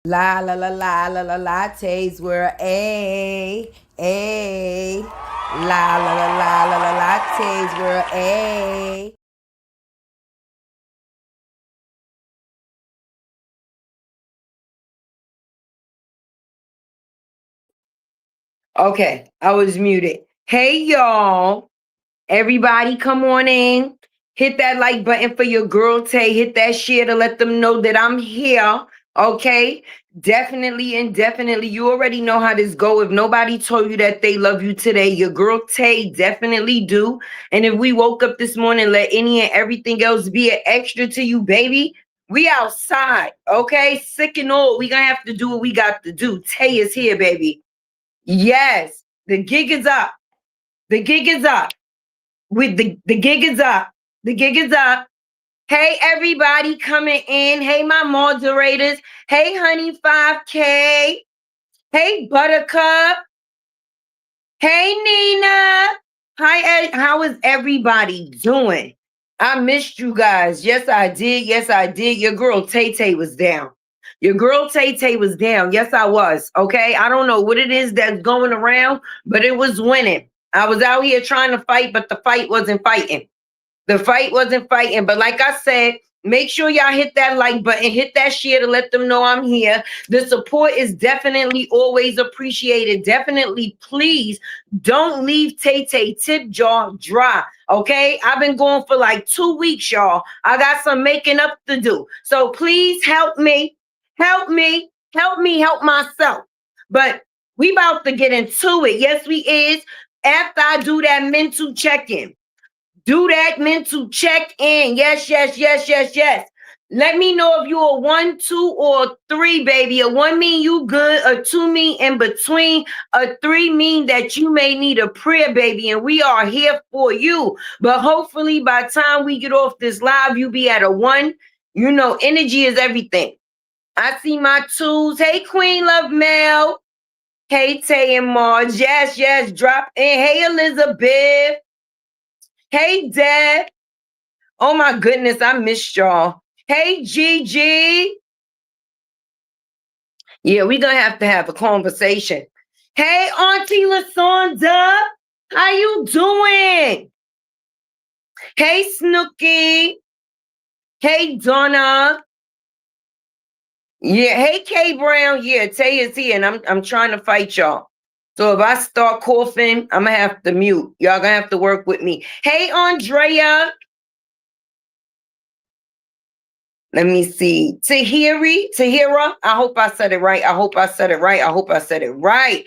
La la la la la la lattes were a la la la la la la lattes were a. Okay, I was muted. Hey y'all, everybody come on in. Hit that like button for your girl Tay. Hit that share to let them know that I'm here. Okay. Definitely and definitely. You already know how this go. If nobody told you that they love you today, your girl Tay definitely do. And if we woke up this morning, let any and everything else be an extra to you, baby. We outside. Okay. Sick and old. We gonna have to do what we got to do. Tay is here, baby. Yes. The gig is up. The gig is up. With the gig is up. The gig is up. Hey, everybody coming in. Hey, my moderators. Hey, Honey 5K. Hey, Buttercup. Hey, Nina. Hi, how is everybody doing? I missed you guys. Yes, I did. Yes, I did. Your girl Tay Tay was down. Your girl Tay Tay was down. Yes, I was. Okay. I don't know what it is that's going around, but it was winning. I was out here trying to fight, but the fight wasn't fighting. The fight wasn't fighting. But like I said, make sure y'all hit that like button, hit that share to let them know I'm here. The support is definitely always appreciated. Definitely, please don't leave Tay Tay tip jaw dry. Okay, I've been going for like 2 weeks, y'all. I got some making up to do. So please help me, help me, help me, help myself. But we about to get into it. Yes, we is. After I do that mental check-in. Do that mental check in. Yes, yes, yes, yes, yes. Let me know if you're a 1, 2, or 3, baby. A 1 mean you good, a 2 mean in between, a 3 mean that you may need a prayer, baby, and we are here for you. But hopefully by the time we get off this live, you be at a 1. You know, energy is everything. I see my 2s. Hey, Queen Love Mel. Hey, Tay and Marge. Yes, yes, drop in. Hey, Elizabeth. Hey, Deb. Oh my goodness, I missed y'all. Hey, Gigi. Yeah, we're gonna have to have a conversation. Hey, Auntie Lasonda, how you doing? Hey, Snooky. Hey, Donna. Yeah, hey, K Brown. Yeah, Tay is here, and I'm trying to fight y'all. So if I start coughing, I'm gonna have to mute. Y'all gonna have to work with me. Hey, Andrea. Let me see. Tahira. I hope I said it right. I hope I said it right. I hope I said it right.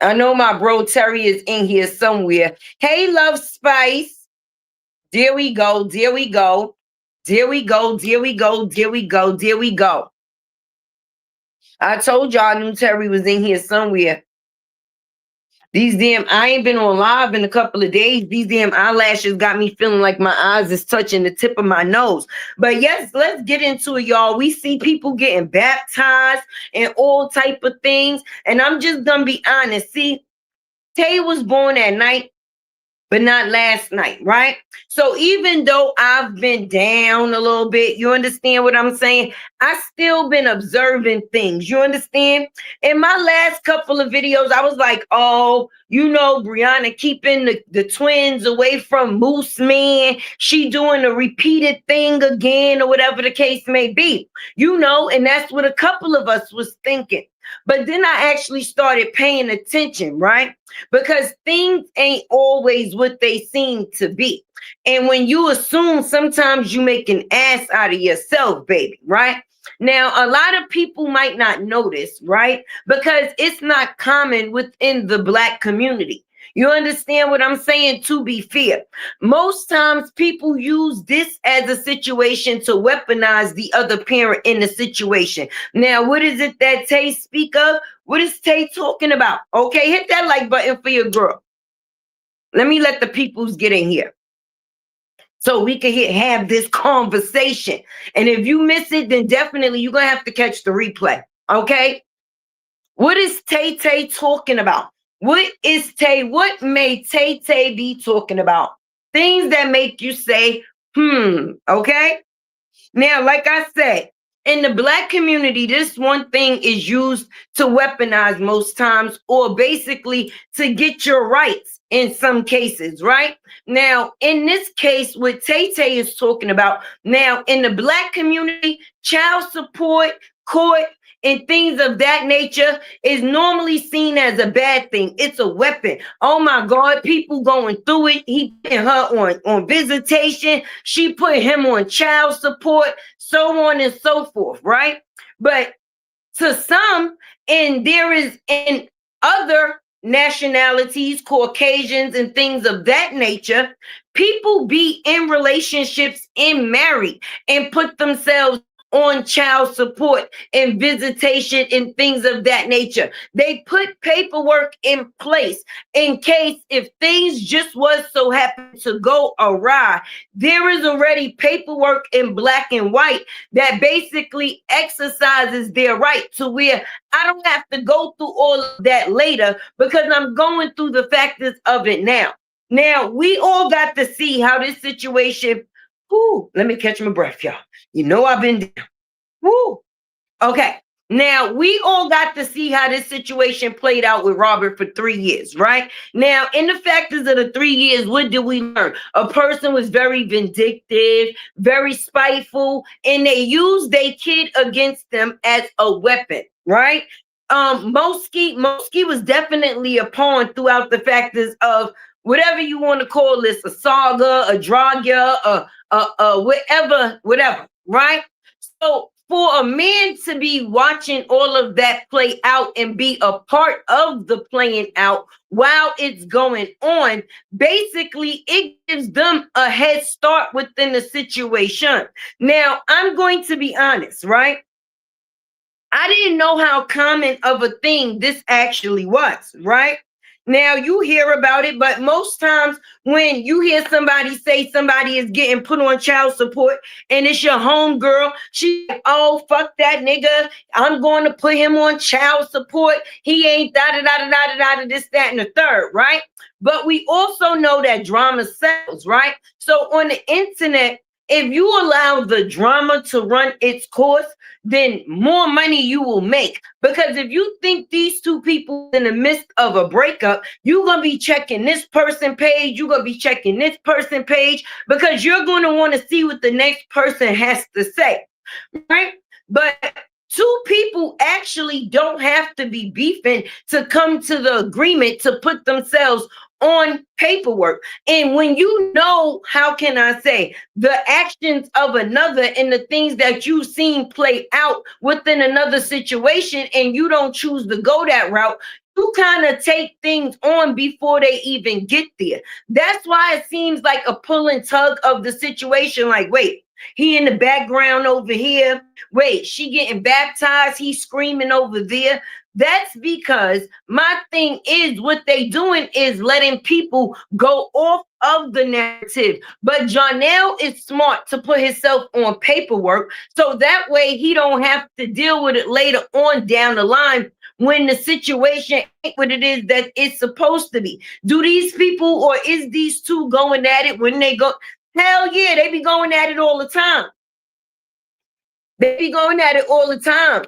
I know my bro Terry is in here somewhere. Hey, Love Spice. There we go. There we go. There we go. There we go. There we go. There we go. I told y'all I knew Terry was in here somewhere. These damn, I ain't been on live in a couple of days. These damn eyelashes got me feeling like my eyes is touching the tip of my nose. But yes, let's get into it, y'all. We see people getting baptized and all type of things. And I'm just gonna be honest. See, Tay was born at night, but not last night, right? So even though I've been down a little bit, you understand what I'm saying? I still been observing things. You understand? In my last couple of videos, I was like, oh, you know, Brianna keeping the twins away from Moose Man. She doing a repeated thing again, or whatever the case may be. You know, and that's what a couple of us was thinking. But then I actually started paying attention, right? Because things ain't always what they seem to be. And when you assume, sometimes you make an ass out of yourself, baby, right? Now, a lot of people might not notice, right? Because it's not common within the Black community. You understand what I'm saying? To be fair, most times people use this as a situation to weaponize the other parent in the situation. Now, what is it that Tay speak of? What is Tay talking about? Okay, hit that like button for your girl. Let me let the peoples get in here so we can have this conversation. And if you miss it, then definitely you're going to have to catch the replay. Okay? What is Tay Tay talking about? What may Tay Tay be talking about? Things that make you say, okay? Now, like I said, in the Black community, this one thing is used to weaponize most times, or basically to get your rights in some cases, right? Now, in this case, what Tay Tay is talking about, now in the Black community, child support, court, and things of that nature is normally seen as a bad thing. It's a weapon. Oh my God, people going through it. He put her on visitation. She put him on child support, so on and so forth, right? But to some, and there is in other nationalities, Caucasians and things of that nature, people be in relationships and married and put themselves on child support and visitation and things of that nature. They put paperwork in place in case if things just was so happen to go awry. There is already paperwork in black and white that basically exercises their right to where I don't have to go through all of that later because I'm going through the factors of it now. Now, we all got to see how this situation, let me catch my breath, y'all. You know I've been down. Woo. Okay. Now, we all got to see how this situation played out with Robert for 3 years, right? Now, in the factors of the 3 years, what did we learn? A person was very vindictive, very spiteful, and they used their kid against them as a weapon, right? Mosky was definitely a pawn throughout the factors of whatever you want to call this, a saga, a dragya, whatever, right? So for a man to be watching all of that play out and be a part of the playing out while it's going on, basically it gives them a head start within the situation. Now, I'm going to be honest, right? I didn't know how common of a thing this actually was, right? Now you hear about it, but most times when you hear somebody say somebody is getting put on child support and it's your home girl, she like, oh, fuck that nigga. I'm going to put him on child support. He ain't da this, that, and the third, right? But we also know that drama sells, right? So on the internet, if you allow the drama to run its course, then more money you will make. Because if you think these two people in the midst of a breakup, you're going to be checking this person page, you're going to be checking this person page, because you're going to want to see what the next person has to say, right? But two people actually don't have to be beefing to come to the agreement to put themselves on paperwork. And when you know, how can I say, the actions of another and the things that you've seen play out within another situation, and you don't choose to go that route, you kind of take things on before they even get there. That's why it seems like a pull and tug of the situation. Like, wait, he in the background over here. Wait, she getting baptized. He's screaming over there. That's because my thing is what they doing is letting people go off of the narrative. But Jonell is smart to put himself on paperwork so that way he don't have to deal with it later on down the line when the situation ain't what it is that it's supposed to be. Do these people, or is these two going at it when they go? Hell yeah, they be going at it all the time. They be going at it all the time.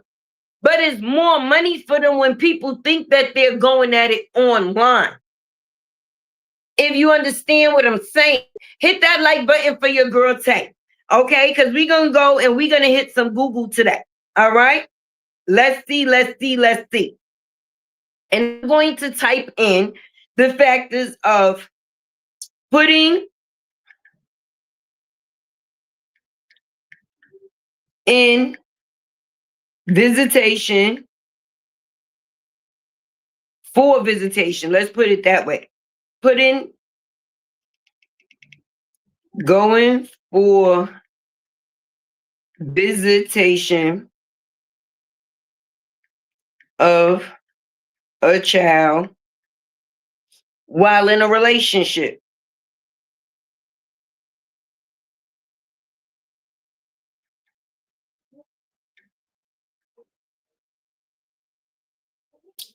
But it's more money for them when people think that they're going at it online. If you understand what I'm saying, hit that like button for your girl Tay. Okay, because we're gonna go and we're gonna hit some Google today. All right. Let's see. And I'm going to type in the factors of putting in visitation for visitation. Let's put it that way. Put in going for visitation of a child while in a relationship.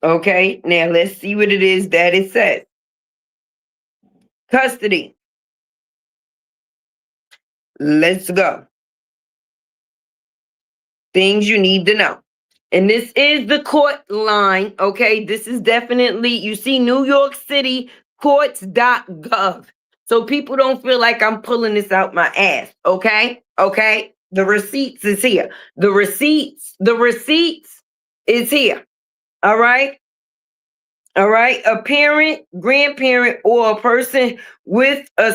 Okay, now let's see what it is that it says. Custody. Let's go. Things you need to know. And this is the court line. Okay. This is definitely, you see, New York City courts.gov. So people don't feel like I'm pulling this out my ass. Okay. Okay. The receipts is here. The receipts is here. All right. All right. A parent, grandparent, or a person with a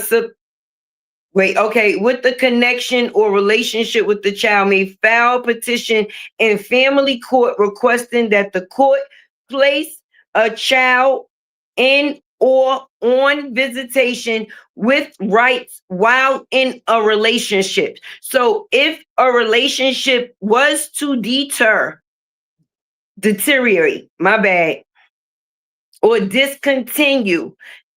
wait, okay, with the connection or relationship with the child may file petition in family court requesting that the court place a child in or on visitation with rights while in a relationship. So if a relationship was to deteriorate, my bad, or discontinue,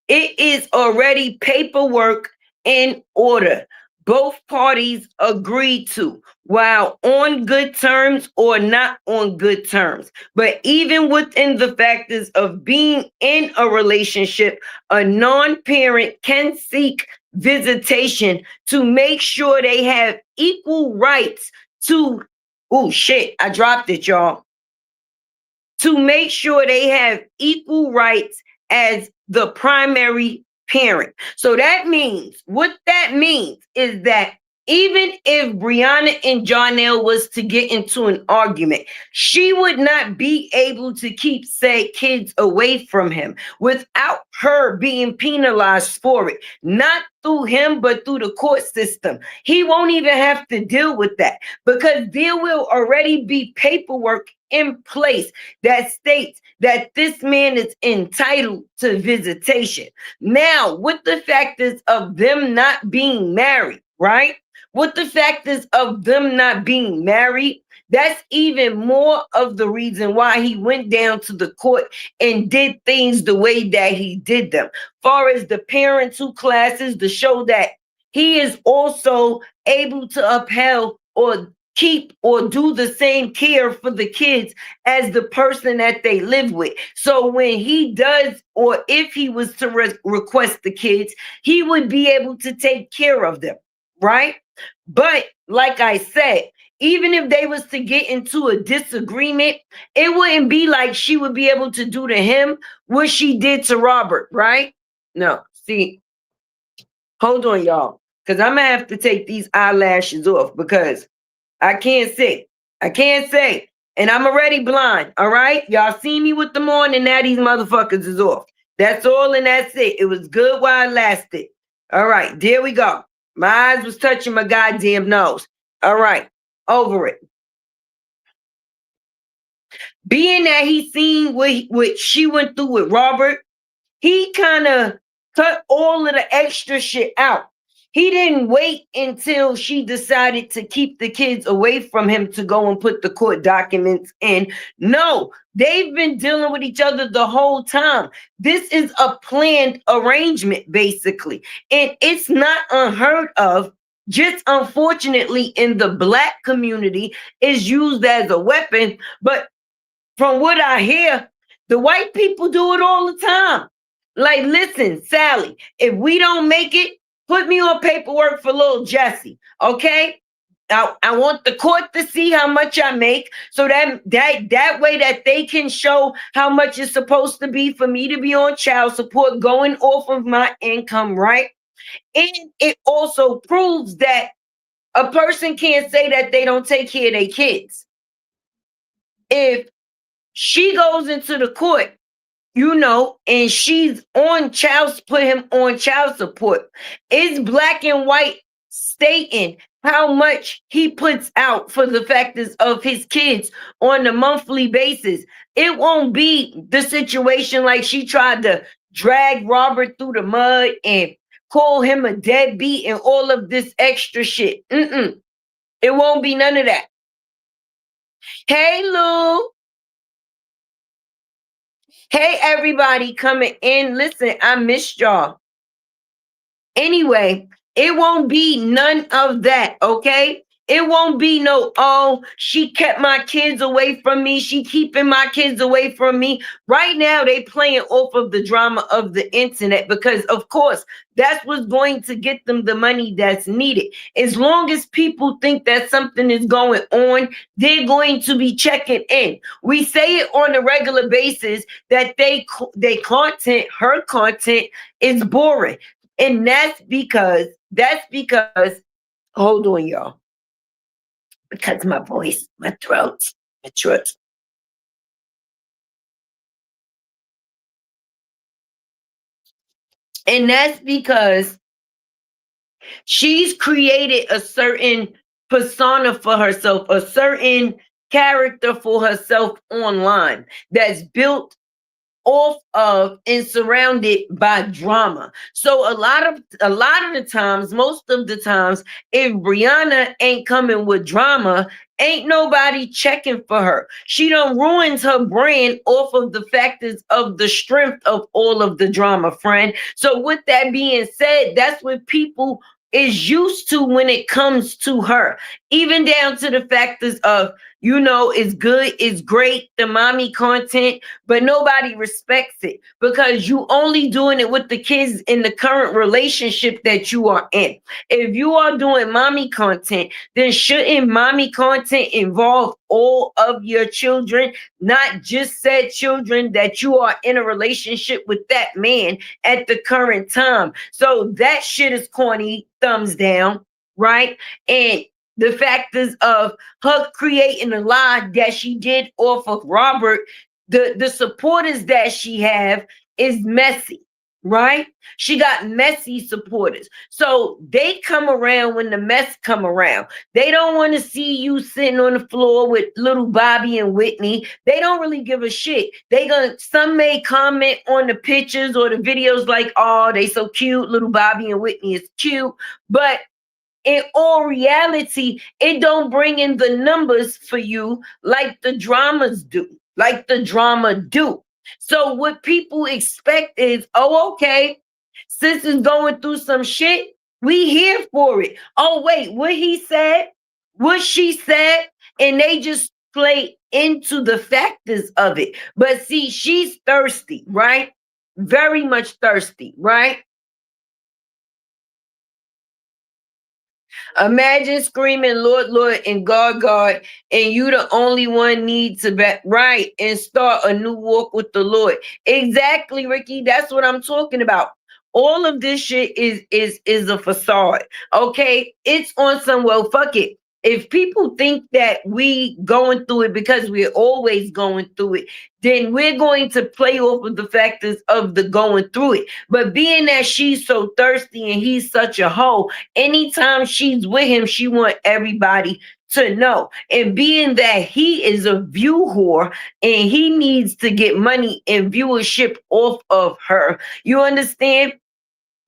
it is already paperwork in order. Both parties agree to, while on good terms or not on good terms. But even within the factors of being in a relationship, a non parent can seek visitation to make sure they have equal rights to. Oh, shit, I dropped it, y'all, to make sure they have equal rights as the primary parent. So that means, what that means is that even if Brianna and Jonell was to get into an argument, she would not be able to keep said kids away from him without her being penalized for it. Not through him, but through the court system. He won't even have to deal with that because there will already be paperwork in place that states that this man is entitled to visitation. Now, with the factors of them not being married, right? With the factors of them not being married, that's even more of the reason why he went down to the court and did things the way that he did them. Far as the parent two classes to show that he is also able to upheld or keep or do the same care for the kids as the person that they live with. So when he does, or if he was to request the kids, he would be able to take care of them, right? But like I said, even if they was to get into a disagreement, it wouldn't be like she would be able to do to him what she did to Robert, right? No, see, hold on, y'all, because I'm gonna have to take these eyelashes off because I can't say. I can't say. And I'm already blind. All right. Y'all see me with them on, and now these motherfuckers is off. That's all, and that's it. It was good while it lasted. All right. There we go. My eyes was touching my goddamn nose. All right. Over it. Being that he seen what she went through with Robert, he kind of cut all of the extra shit out. He didn't wait until she decided to keep the kids away from him to go and put the court documents in. No, they've been dealing with each other the whole time. This is a planned arrangement, basically. And it's not unheard of. Just unfortunately, in the Black community, is used as a weapon. But from what I hear, the white people do it all the time. Like, listen, Sally, if we don't make it, put me on paperwork for little Jesse. Okay. I want the court to see how much I make so that way that they can show how much it's supposed to be for me to be on child support going off of my income, right? And it also proves that a person can't say that they don't take care of their kids. If she goes into the court, and she's on put him on child support. It's black and white stating how much he puts out for the factors of his kids on a monthly basis. It won't be the situation like she tried to drag Robert through the mud and call him a deadbeat and all of this extra shit. It won't be none of that. Hey, Lou. Hey, everybody coming in. Listen, I missed y'all. Anyway, it won't be none of that, okay? It won't be no, oh, she kept my kids away from me. She keeping my kids away from me. Right now, they playing off of the drama of the internet because, of course, that's what's going to get them the money that's needed. As long as people think that something is going on, they're going to be checking in. We say it on a regular basis that they content, her content is boring. And that's because, hold on, y'all, because my voice, my throat. And that's because she's created a certain persona for herself, a certain character for herself online that's built off of and surrounded by drama. So a lot of the times, most of the times, if Brianna ain't coming with drama, ain't nobody checking for her. She done ruins her brand off of the factors of the strength of all of the drama, friend. So with that being said, that's what people is used to when it comes to her, even down to the factors of, it's good, it's great, the mommy content, but nobody respects it because you only doing it with the kids in the current relationship that you are in. If you are doing mommy content, then shouldn't mommy content involve all of your children, not just said children that you are in a relationship with that man at the current time? So that shit is corny, thumbs down, right? And the factors of her creating a lie that she did off of Robert, the supporters that she have is messy, right? She got messy supporters. So they come around when the mess come around. They don't want to see you sitting on the floor with little Bobby and Whitney. They don't really give a shit. Some may comment on the pictures or the videos like, oh, they so cute. Little Bobby and Whitney is cute. But in all reality, it don't bring in the numbers for you like the dramas do, like the drama do. So what people expect is, oh, okay, sis is going through some shit. We here for it. Oh, wait, what he said, what she said, and they just play into the factors of it. But see, she's thirsty, right? Very much thirsty, right? Imagine screaming, Lord, Lord, and God, God, and you the only one need to be right and start a new walk with the Lord. Exactly, Ricky. That's what I'm talking about. All of this shit is a facade. Okay. It's on some, well, fuck it. If people think that we going through it because we're always going through it, then we're going to play off of the factors of the going through it. But being that she's so thirsty and he's such a hoe, anytime she's with him, she want everybody to know. And being that he is a view whore and he needs to get money and viewership off of her, you understand?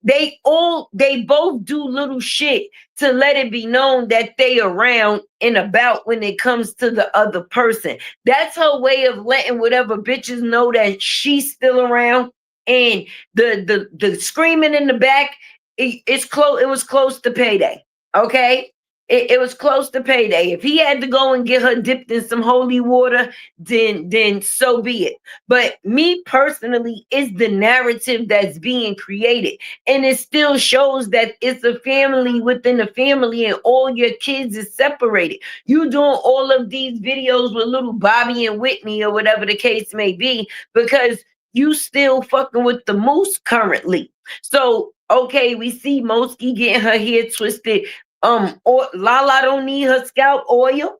They both do little shit to let it be known that they around and about when it comes to the other person. That's her way of letting whatever bitches know that she's still around. And the screaming in the back, it's close. It was close to payday. Okay. It was close to payday. If he had to go and get her dipped in some holy water, then so be it. But me personally, it's the narrative that's being created. And it still shows that it's a family within a family and all your kids is separated. You doing all of these videos with little Bobby and Whitney or whatever the case may be because you still fucking with the moose currently. So okay, we see Mosky getting her hair twisted. Or Lala don't need her scalp oil.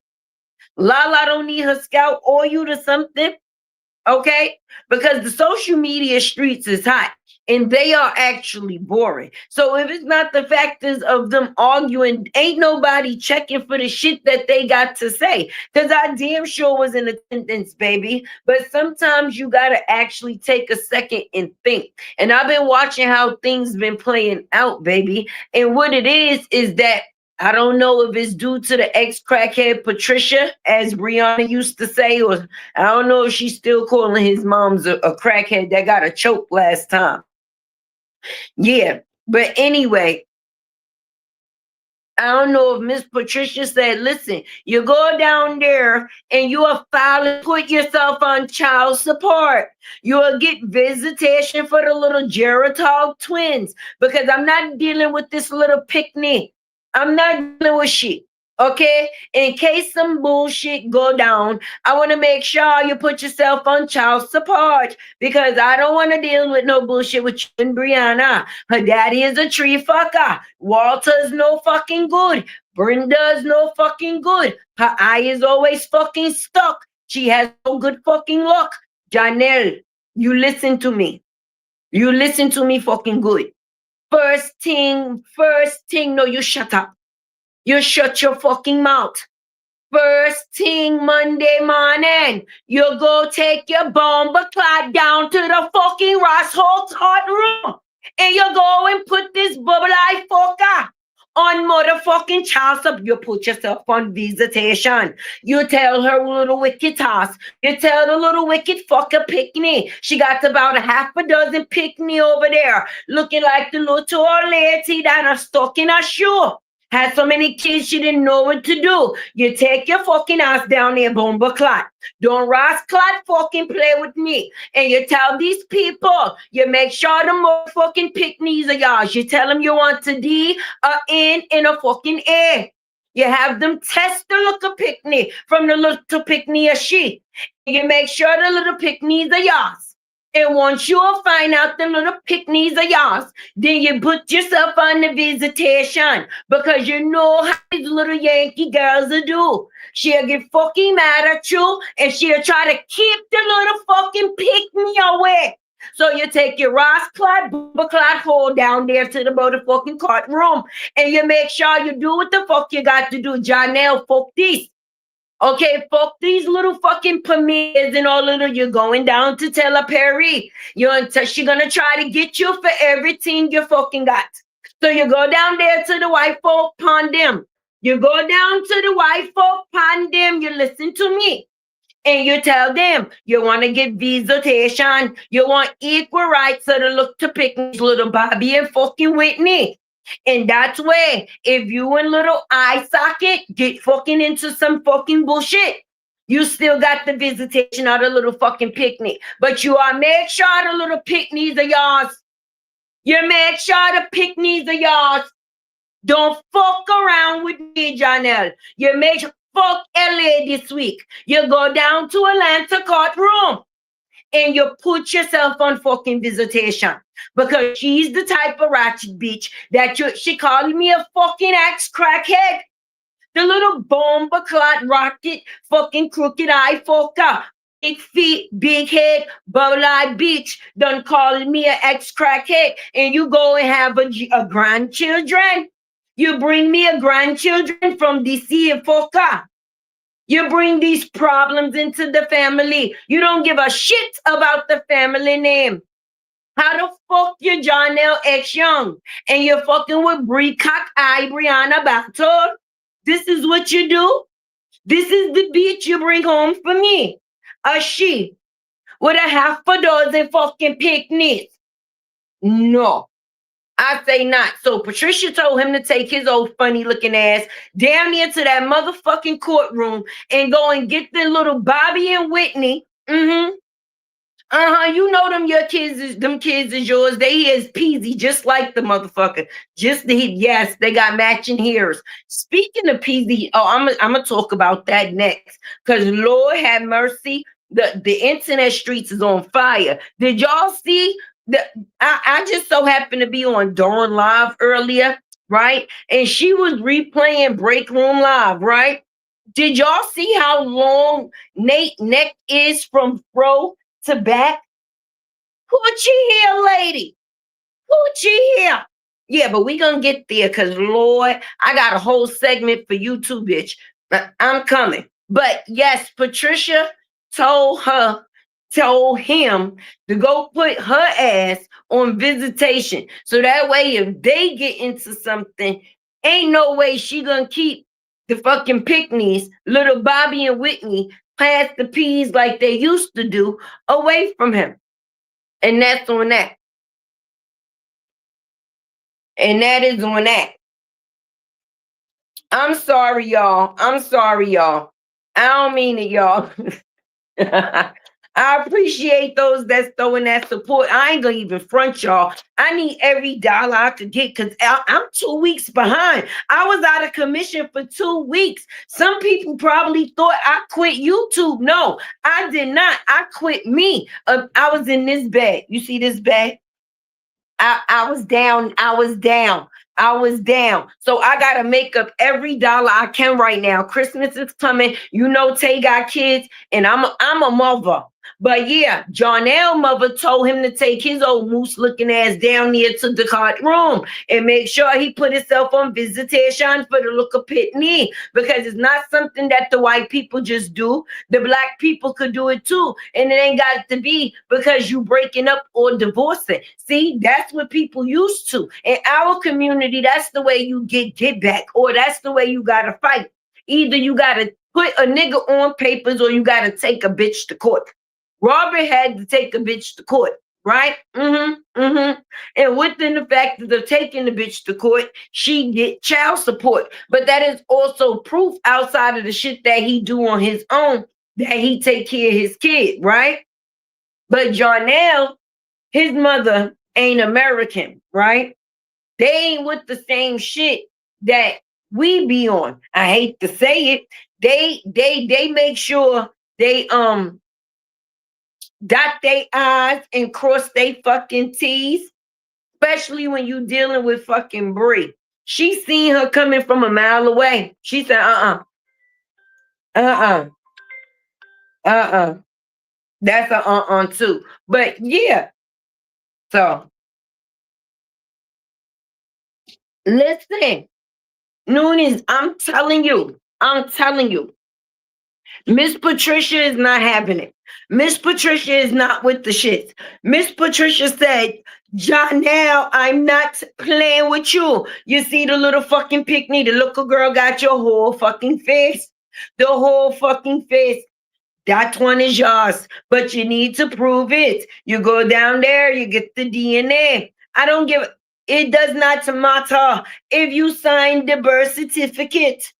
Lala don't need her scalp oil to something. Okay, because the social media streets is hot and they are actually boring. So if it's not the factors of them arguing, ain't nobody checking for the shit that they got to say. Because I damn sure was in attendance, baby. But sometimes you gotta actually take a second and think. And I've been watching how things been playing out, baby. And what it is that I don't know if it's due to the ex crackhead Patricia, as Brianna used to say, or I don't know if she's still calling his mom's a crackhead that got a choke last time. Yeah. But anyway, I don't know if Miss Patricia said, listen, you go down there and you will file and put yourself on child support. You will get visitation for the little Geritol twins because I'm not dealing with this little picnic. I'm not dealing with shit. Okay? In case some bullshit go down, I want to make sure you put yourself on child support because I don't want to deal with no bullshit with you and Brianna. Her daddy is a tree fucker. Walter's no fucking good. Brenda's no fucking good. Her eye is always fucking stuck. She has no good fucking luck. Janelle, you listen to me. You listen to me fucking good. First thing, no, you shut up. You shut your fucking mouth. First thing Monday morning, you go take your bomber clot down to the fucking Ross Holt's hot room. And you go and put this bubble eye fucker on motherfucking child support. You put yourself on visitation. You tell her little wicked toss. You tell the little wicked fucker pick me. She got about a half a dozen pick me over there, looking like the little old lady that are stuck in a shoe. Had so many kids she didn't know what to do. You take your fucking ass down there, bomba clot. Don't Ross clot fucking play with me. And you tell these people, you make sure the motherfucking picnics are yours. You tell them you want a D, a N, and a fucking A. You have them test the little picnic from the little picnic sheet. You make sure the little picnics are yours. And once you find out the little picnics are yours, then you put yourself on the visitation because you know how these little Yankee girls will do. She'll get fucking mad at you and she'll try to keep the little fucking pick-me away. So you take your Ross Clyde, Booba Clyde hole down there to the motherfucking courtroom and you make sure you do what the fuck you got to do. Janelle, fuck this. Okay, fuck these little fucking premiers and all of them. You're going down to Taylor Perry. She's gonna try to get you for everything you fucking got. So you go down there to the white folk pond them. You go down to the white folk pond them. You listen to me. And you tell them you want to get visitation. You want equal rights so to look to pick little Bobby and fucking Whitney. And that's where if you and little eye socket get fucking into some fucking bullshit, you still got the visitation of the little fucking picnic. But you are make sure the little picnics are yours. You make sure the picnics are yours. Don't fuck around with me, Janelle. You make fuck LA this week. You go down to Atlanta courtroom and you put yourself on fucking visitation because she's the type of ratchet bitch that she called me a fucking ex-crackhead. The little bomber clot rocket fucking crooked eye fucker. Big feet, big head, bubble eye bitch done calling me an ex-crackhead and you go and have a grandchildren. You bring me a grandchildren from DC and fucker. You bring these problems into the family. You don't give a shit about the family name. How the fuck you Janelle X Young and you're fucking with Bree Cock Eye Brianna Battle? This is what you do? This is the bitch you bring home for me. A she with a half a dozen fucking picnics. No. I say not. So Patricia told him to take his old funny looking ass down there to that motherfucking courtroom and go and get the little Bobby and Whitney. Mm-hmm. You know them kids is yours. They is peasy, just like the motherfucker. Yes, they got matching hairs. Speaking of peasy, I'm gonna talk about that next. Cause Lord have mercy, the internet streets is on fire. Did y'all see? I just so happened to be on Dawn Live earlier, right? And she was replaying Break Room Live, right? Did y'all see how long Nate neck is from fro to back? Hoochie here, lady. Hoochie here. Yeah, but we gonna get there because Lord, I got a whole segment for you too, bitch. I'm coming. But yes, Patricia told him to go put her ass on visitation. So that way, if they get into something, ain't no way she gonna keep the fucking picnics, little Bobby and Whitney, past the peas like they used to do, away from him. And that's on that. And that is on that. I'm sorry, y'all. I'm sorry, y'all. I don't mean it, y'all. I appreciate those that's throwing that support. I ain't gonna even front y'all. I need every dollar I could get because I'm 2 weeks behind. I was out of commission for 2 weeks. Some people probably thought I quit YouTube. No, I did not. I quit me. I was in this bed. You see this bed? I was down. I was down. I was down. So I gotta make up every dollar I can right now. Christmas is coming. You know Tay got kids, and I'm a mother. But yeah, Jonell mother told him to take his old moose looking ass down there to the card room and make sure he put himself on visitation for the look of pitney, because it's not something that the white people just do. The black people could do it too. And it ain't got to be because you breaking up or divorcing. See, that's what people used to. In our community, that's the way you get back, or that's the way you gotta fight. Either you gotta put a nigga on papers or you gotta take a bitch to court. Robert had to take a bitch to court, right? And within the fact of taking the bitch to court, she get child support. But that is also proof outside of the shit that he do on his own that he take care of his kid, right? But Jonell, his mother ain't American, right? They ain't with the same shit that we be on. I hate to say it. They make sure they dot they I's and cross they fucking T's, especially when you dealing with fucking Brie. She seen her coming from a mile away. She said, uh-uh, uh-uh. That's a too. But yeah, so listen, Nunes, I'm telling you, Miss Patricia is not having it. Miss Patricia is not with the shits. Miss Patricia said, Jonell, I'm not playing with you. You see the little fucking picnic, the little girl got your whole fucking face. The whole fucking face. That one is yours, but you need to prove it. You go down there, you get the DNA. I don't give it does not matter if you sign the birth certificate.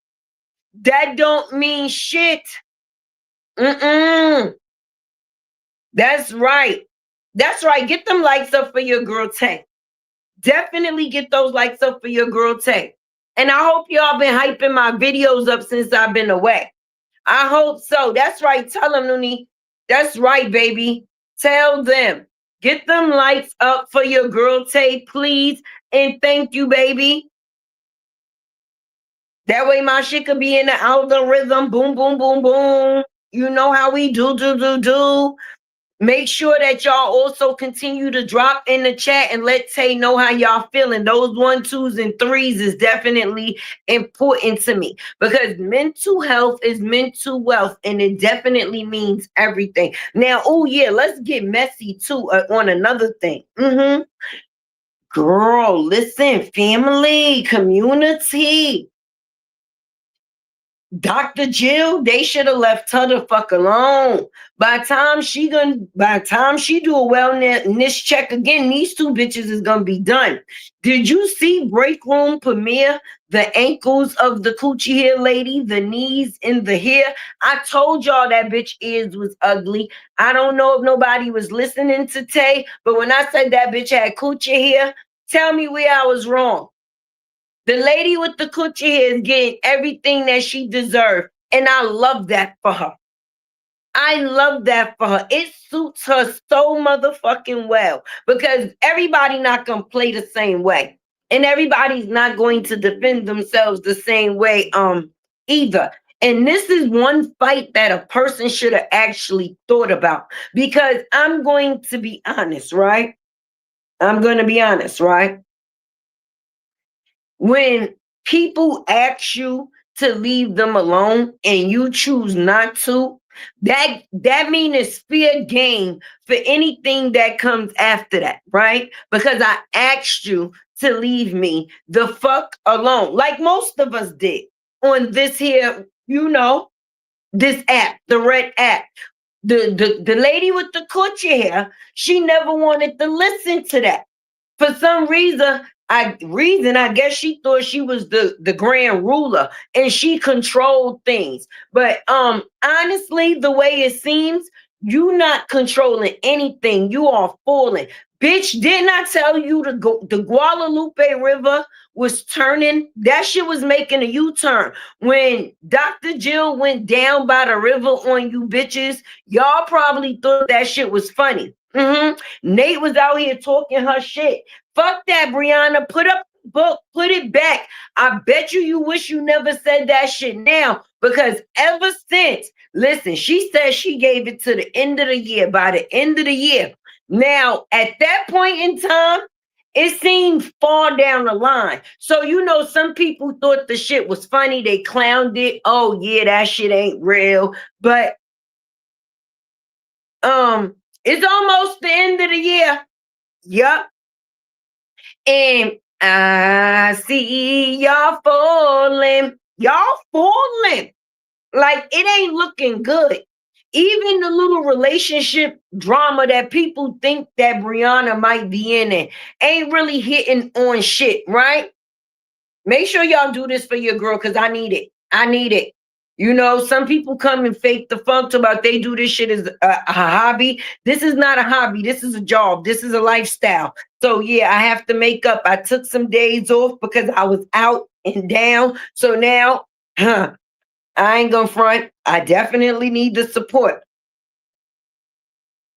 That don't mean shit. Mm-mm. That's right. That's right. Get them likes up for your girl Tay. Definitely get those likes up for your girl Tay. And I hope y'all been hyping my videos up since I've been away. I hope so. That's right. Tell them, Nuni. That's right, baby. Tell them. Get them likes up for your girl Tay, please. And thank you, baby. That way my shit could be in the algorithm. Boom, boom, boom, boom. You know how we do. Make sure that y'all also continue to drop in the chat and let Tay know how y'all feeling. Those 1, 2s, and 3s is definitely important to me because mental health is mental wealth and it definitely means everything. Now, oh yeah, let's get messy too on another thing. Girl, listen, family, community. Dr. Jill, they should have left her the fuck alone. By the time she do a wellness check again, these two bitches is gonna be done. Did you see Break Room premiere? The ankles of the coochie hair lady, the knees in the hair. I told y'all that bitch ears was ugly. I don't know if nobody was listening to Tay, but when I said that bitch had coochie hair, tell me where I was wrong. The lady with the coochie hair is getting everything that she deserved. And I love that for her. I love that for her. It suits her so motherfucking well because everybody not going to play the same way. And everybody's not going to defend themselves the same way either. And this is one fight that a person should have actually thought about because I'm going to be honest, right? I'm going to be honest, right? When people ask you to leave them alone and you choose not to, that means it's fair game for anything that comes after that, right? Because I asked you to leave me the fuck alone, like most of us did on this here, this app, the red app. The lady with the coochie hair, she never wanted to listen to that. For some reason, I guess she thought she was the grand ruler and she controlled things. But honestly, the way it seems, you not controlling anything. You are falling. Bitch, didn't I tell you the Guadalupe River was turning? That shit was making a U-turn. When Dr. Jill went down by the river on you bitches, y'all probably thought that shit was funny. Nate was out here talking her shit. Fuck that, Brianna. Put up the book, put it back. I bet you wish you never said that shit now, because ever since, listen, she said she gave it to the end of the year, by the end of the year. Now, at that point in time, it seemed far down the line. So, some people thought the shit was funny. They clowned it. Oh, yeah, that shit ain't real. But it's almost the end of the year. Yup. And I see y'all falling. Y'all falling. Like it ain't looking good. Even the little relationship drama that people think that Brianna might be in it ain't really hitting on shit, right? Make sure y'all do this for your girl because I need it. I need it. Some people come and fake the funk about they do this shit as a hobby. This is not a hobby. This is a job. This is a lifestyle. So yeah, I have to make up. I took some days off because I was out and down. So now, I ain't gonna front. I definitely need the support.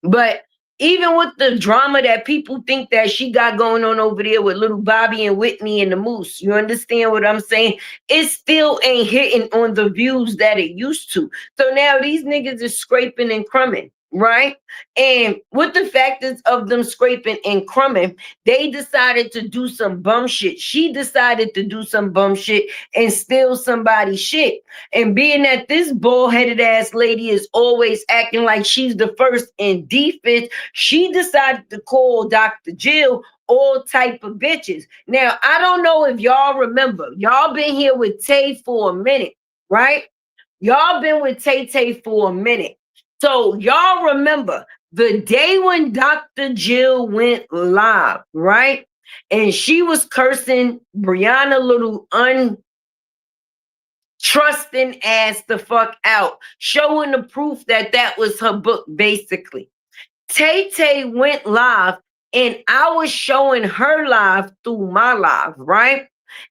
But even with the drama that people think that she got going on over there with little Bobby and Whitney and the Moose, you understand what I'm saying? It still ain't hitting on the views that it used to. So now these niggas is scraping and crumbing, right? And with the factors of them scraping and crumbing, they decided to do some bum shit. She decided to do some bum shit and steal somebody's shit. And being that this bullheaded ass lady is always acting like she's the first in defense, she decided to call Dr. Jill all type of bitches. Now, I don't know if y'all remember. Y'all been here with Tay for a minute, right? Y'all been with Tay for a minute. So y'all remember the day when Dr. Jill went live, right? And she was cursing Brianna Little trusting ass the fuck out, showing the proof that that was her book, basically. Tay went live, and I was showing her live through my live, right?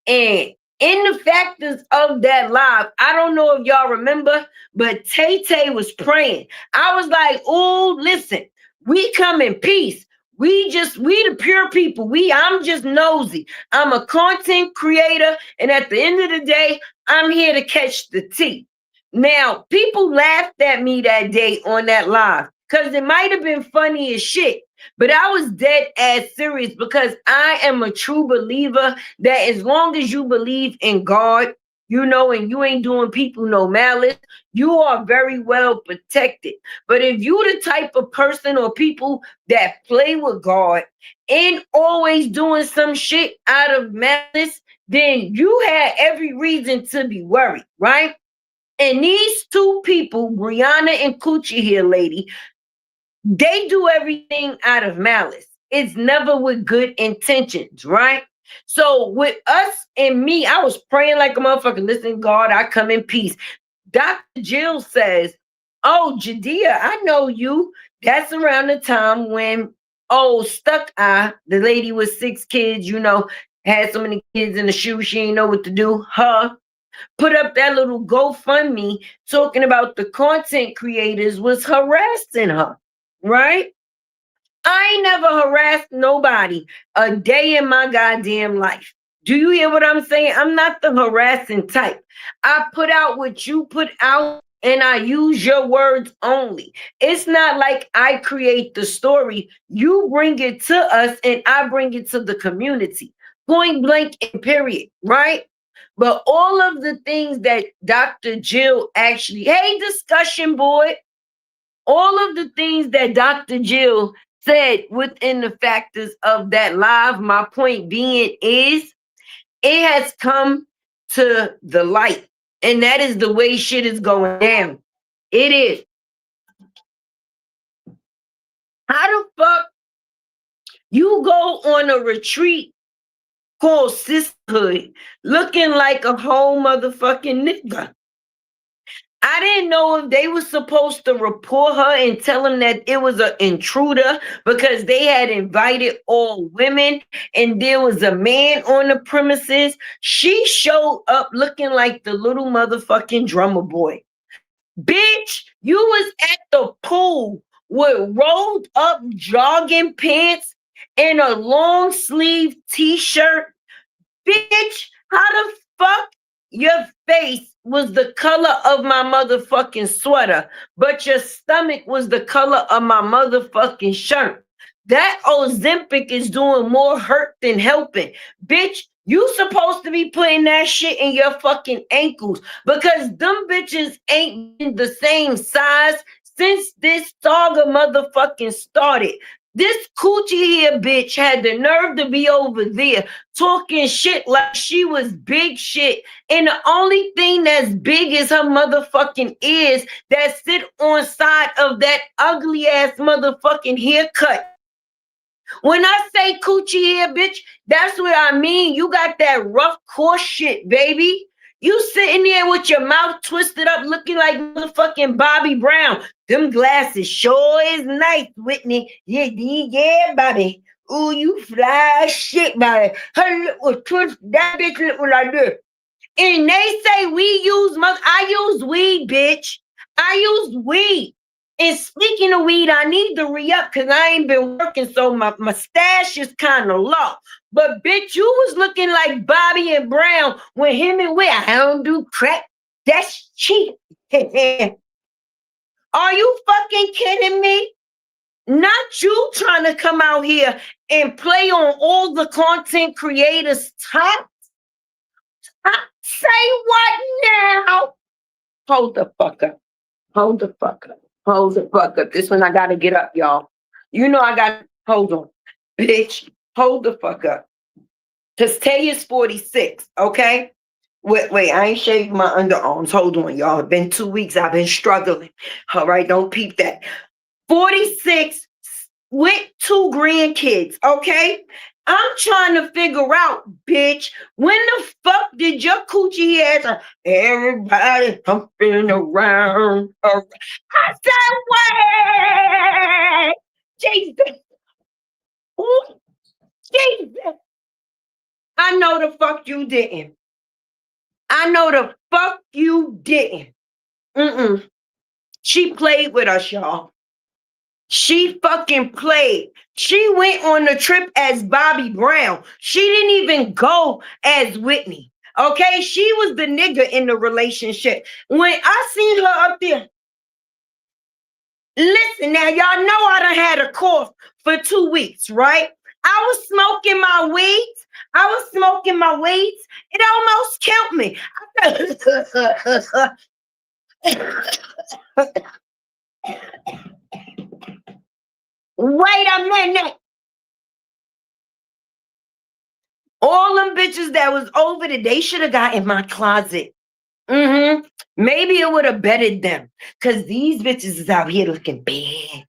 And in the factors of that live, I don't know if y'all remember, but Tay was praying. I was like, oh, listen, we come in peace. We the pure people. I'm just nosy. I'm a content creator, and at the end of the day, I'm here to catch the tea. Now, people laughed at me that day on that live because it might have been funny as shit, but I was dead ass serious because I am a true believer that as long as you believe in God, and you ain't doing people no malice, you are very well protected. But if you the type of person or people that play with God and always doing some shit out of malice, then you had every reason to be worried, right? And these two people, Brianna and Coochie here, lady, they do everything out of malice. It's never with good intentions, right? So with us and me, I was praying like a motherfucker. Listen, God, I come in peace. Dr. Jill says, oh, Jadea, I know you. That's around the time when, Stuck Eye, the lady with 6 kids, had so many kids in the shoe, she ain't know what to do. Her put up that little GoFundMe talking about the content creators was harassing her, right? I ain't never harassed nobody a day in my goddamn life. Do you hear what I'm saying? I'm not the harassing type. I put out what you put out and I use your words only. It's not like I create the story. You bring it to us and I bring it to the community. Point blank and period, right? But all of the things that Dr. Jill actually, hey, discussion board, all of the things that Dr. Jill said within the factors of that live, my point being is it has come to the light. And that is the way shit is going down. It is. How the fuck you go on a retreat called sisterhood, looking like a whole motherfucking nigga. I didn't know if they were supposed to report her and tell them that it was an intruder because they had invited all women and there was a man on the premises. She showed up looking like the little motherfucking drummer boy. Bitch, you was at the pool with rolled up jogging pants and a long sleeve t-shirt. Bitch, how the fuck your face was the color of my motherfucking sweater, but your stomach was the color of my motherfucking shirt? That Ozempic is doing more hurt than helping. Bitch, you supposed to be putting that shit in your fucking ankles because them bitches ain't been the same size since this saga motherfucking started. This coochie here bitch had the nerve to be over there talking shit like she was big shit. And the only thing that's big is her motherfucking ears that sit on side of that ugly ass motherfucking haircut. When I say coochie hair, bitch, that's what I mean. You got that rough coarse shit, baby. You sitting there with your mouth twisted up looking like motherfucking Bobby Brown. Them glasses sure is nice, Whitney. Yeah, Bobby. Ooh, you fly shit, Bobby. Her little twist, that bitch look like this. And they say we use, I use weed, bitch. I use weed. And speaking of weed, I need to re-up because I ain't been working, so my stash is kind of low. But bitch, you was looking like Bobby and Brown when him and Will. I don't do crack. That's cheap. Are you fucking kidding me? Not you trying to come out here and play on all the content creators' top. Say what now? Hold the fuck up. Hold the fuck up. Hold the fuck up. This one I gotta get up, y'all. You know I got hold on. Bitch, hold the fuck up. Cause Taya's 46, okay? Wait, I ain't shaved my underarms. Hold on, y'all. It's been 2 weeks. I've been struggling. All right, don't peep that. 46 with 2 grandkids, okay? I'm trying to figure out, bitch, when the fuck did your coochie ass everybody humping around? I said, wait! Jesus! Ooh, Jesus! I know the fuck you didn't. I know the fuck you didn't. She played with us, y'all. She fucking played. She went on the trip as Bobby Brown. She didn't even go as Whitney. Okay, she was the nigga in the relationship. When I seen her up there, listen now, y'all know I done had a cough for 2 weeks, right? I was smoking my weeds. It almost killed me. Wait a minute. All them bitches that was over there, they should have got in my closet. Maybe it would have bettered them. Because these bitches is out here looking bad.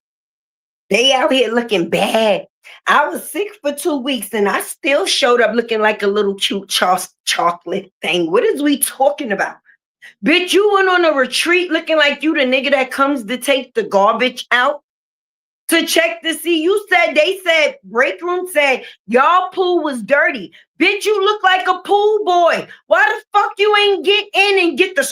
They out here looking bad. I was sick for 2 weeks and I still showed up looking like a little cute chocolate thing. What is we talking about? Bitch, you went on a retreat looking like you the nigga that comes to take the garbage out. To check to see, they said, break room said, y'all pool was dirty. Bitch, you look like a pool boy. Why the fuck you ain't get in and get the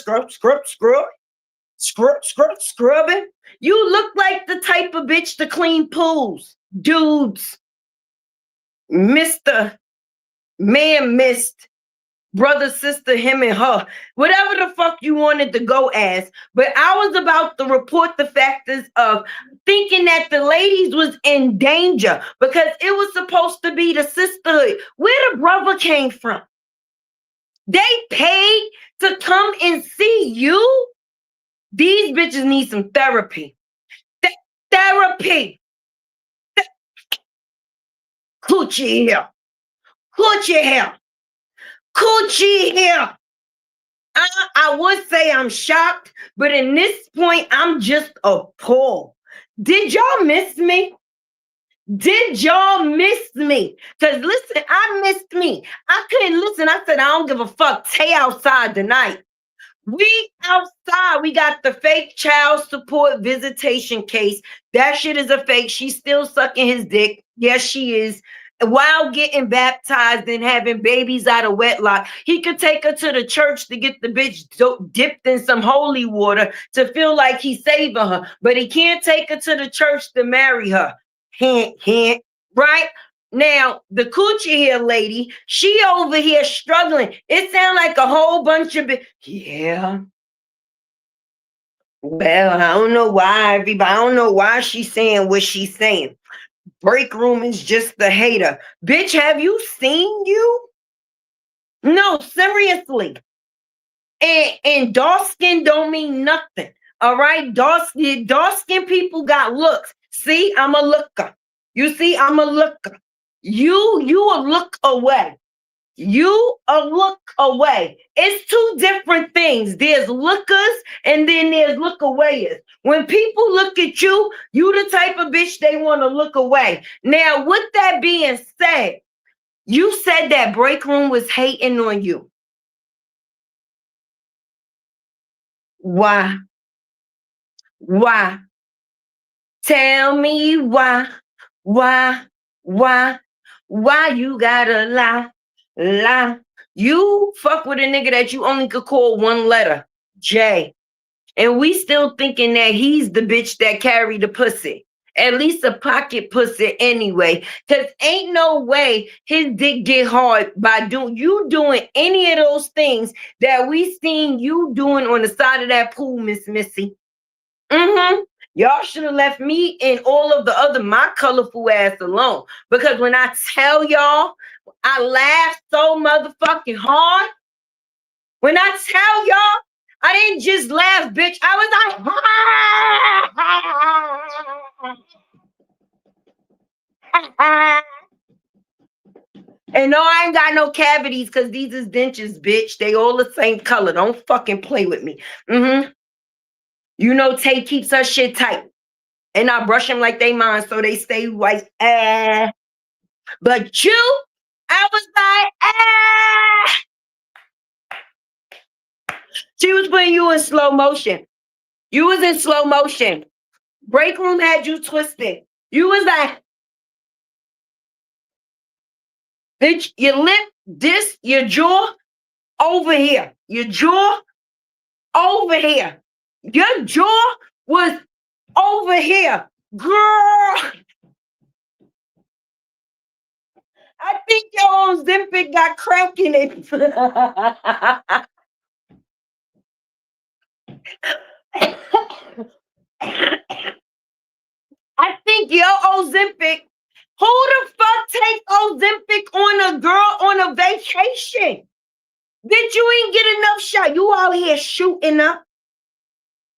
scrubbing? You look like the type of bitch to clean pools. Dudes, Mr. Man, missed. Brother, sister, him and her, whatever the fuck you wanted to go as. But I was about to report the factors of thinking that the ladies was in danger because it was supposed to be the sisterhood. Where the brother came from? They paid to come and see you? These bitches need some therapy. Therapy. Coochie here. Coochie here. Coochie here. I would say I'm shocked, but in this point, I'm just appalled. Did y'all miss me? Did y'all miss me? Because listen, I missed me. I couldn't listen. I said, I don't give a fuck. Tay outside tonight. We outside. We got the fake child support visitation case. That shit is a fake. She's still sucking his dick. Yes, she is. While getting baptized and having babies out of wedlock, he could take her to the church to get the bitch dipped in some holy water to feel like he's saving her, but he can't take her to the church to marry her. Hint, hint, right? Now, the coochie hair lady, she over here struggling. It sounds like a whole bunch of yeah. Well, I don't know why everybody, I don't know why she's saying what she's saying. Break room is just the hater. Bitch, have you seen you? No, seriously. And dark skin don't mean nothing. All right. Dark skin people got looks. See, I'm a looker. You see, I'm a looker. You a look away. You a look away. It's two different things. There's lookers and then there's lookawayers. When people look at you, you the type of bitch they want to look away. Now, with that being said, you said that break room was hating on you. Why? Why? Tell me why? Why? Why you gotta lie? You fuck with a nigga that you only could call one letter, J. And we still thinking that he's the bitch that carried the pussy. At least a pocket pussy anyway. Cause ain't no way his dick get hard by doing any of those things that we seen you doing on the side of that pool, Miss Missy. Mm-hmm. Y'all should have left me and all of the other my colorful ass alone. Because when I tell y'all, I laughed so motherfucking hard. When I tell y'all, I didn't just laugh, bitch. I was like, and no, I ain't got no cavities because these is dentures, bitch. They all the same color. Don't fucking play with me. Mm-hmm. You know, Tay keeps her shit tight. And I brush them like they mine so they stay white. But you, I was like, She was putting you in slow motion. You was in slow motion. Break room had you twisted. You was like, bitch, your lip, this, your jaw over here. Your jaw over here. Your jaw was over here. Girl, I think your own Ozempic got crack in it. I think your Ozempic. Who the fuck take Ozempic on a girl on a vacation? Bitch, you ain't get enough shot. You out here shooting up.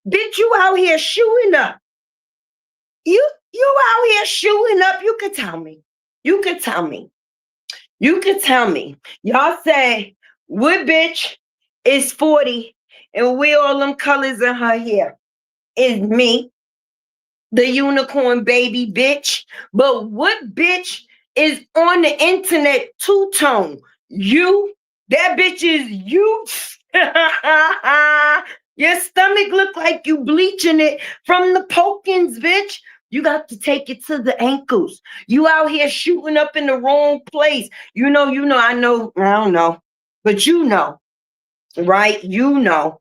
Bitch, you out here shooting up. You out here shooting up. You could tell me. You could tell me. You could tell me. Y'all say, what bitch is 40 and wear all them colors in her hair? Is me, the unicorn baby bitch. But what bitch is on the internet two-tone? You. That bitch is you. Your stomach look like you bleaching it from the pokings, bitch. You got to take it to the ankles. You out here shooting up in the wrong place. You know, I don't know. But you know, right? You know.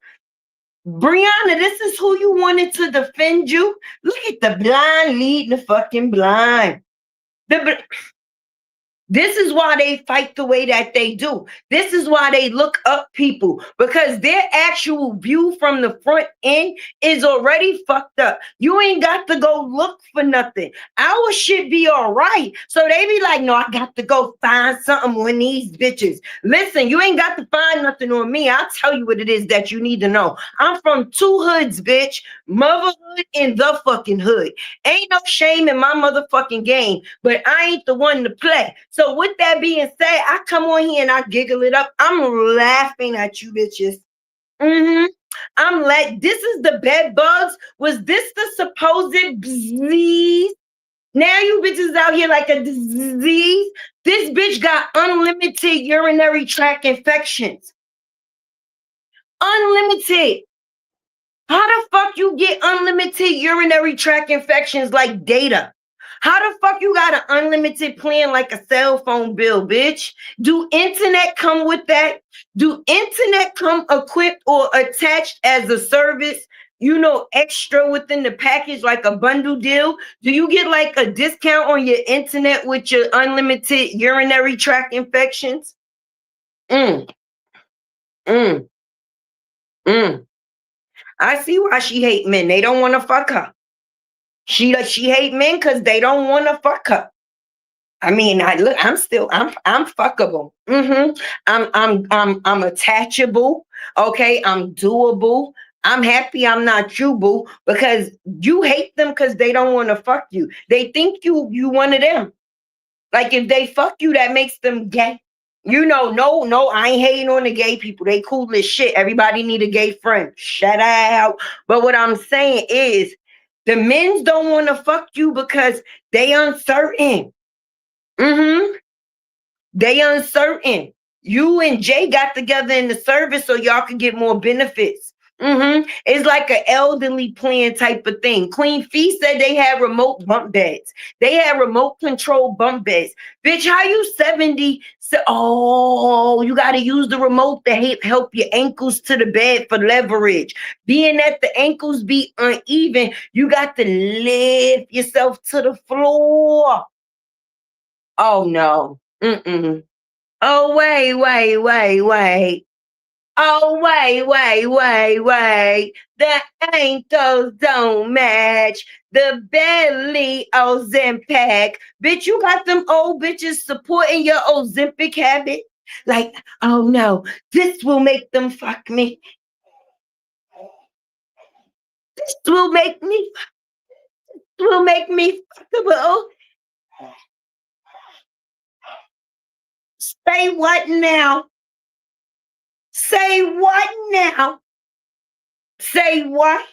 Brianna, this is who you wanted to defend you. Look at the blind leading the fucking blind. This is why they fight the way that they do. This is why they look up people, because their actual view from the front end is already fucked up. You ain't got to go look for nothing. Our shit be all right. So they be like, no, I got to go find something on these bitches. Listen, you ain't got to find nothing on me. I'll tell you what it is that you need to know. I'm from two hoods, bitch. Motherhood and the fucking hood. Ain't no shame in my motherfucking game, but I ain't the one to play. So with that being said, I come on here and I giggle it up. I'm laughing at you bitches. I'm like, this is the bed bugs. Was this the supposed disease? Now you bitches out here like a disease. This bitch got unlimited urinary tract infections. Unlimited. How the fuck you get unlimited urinary tract infections like data? How the fuck you got an unlimited plan like a cell phone bill, bitch? Do internet come with that? Do internet come equipped or attached as a service? You know, extra within the package, like a bundle deal? Do you get like a discount on your internet with your unlimited urinary tract infections? Mm, mm, mm. I see why she hate men. They don't want to fuck her. She hate men because they don't want to fuck her. I mean, I'm fuckable. I'm attachable. Okay, I'm doable. I'm happy I'm not you, boo, because you hate them because they don't want to fuck you. They think you one of them. Like if they fuck you, that makes them gay. You know, no, I ain't hating on the gay people. They cool as shit. Everybody need a gay friend. Shut out. But what I'm saying is the men's don't want to fuck you because they uncertain. Mm-hmm. They uncertain. You and Jay got together in the service so y'all could get more benefits. It's like an elderly plan type of thing. Queen Fee said they had remote bump beds. They had remote control bump beds. Bitch, how you 70? Oh, you got to use the remote to help your ankles to the bed for leverage. Being that the ankles be uneven, you got to lift yourself to the floor. Oh, no. Mm-mm. Oh, wait. Oh, wait. The ankles don't match. The belly Ozempic. Bitch, you got them old bitches supporting your Ozempic habit? Like, oh no, this will make them fuck me. This will make me fuckable. Say what now? Say what now? Say what?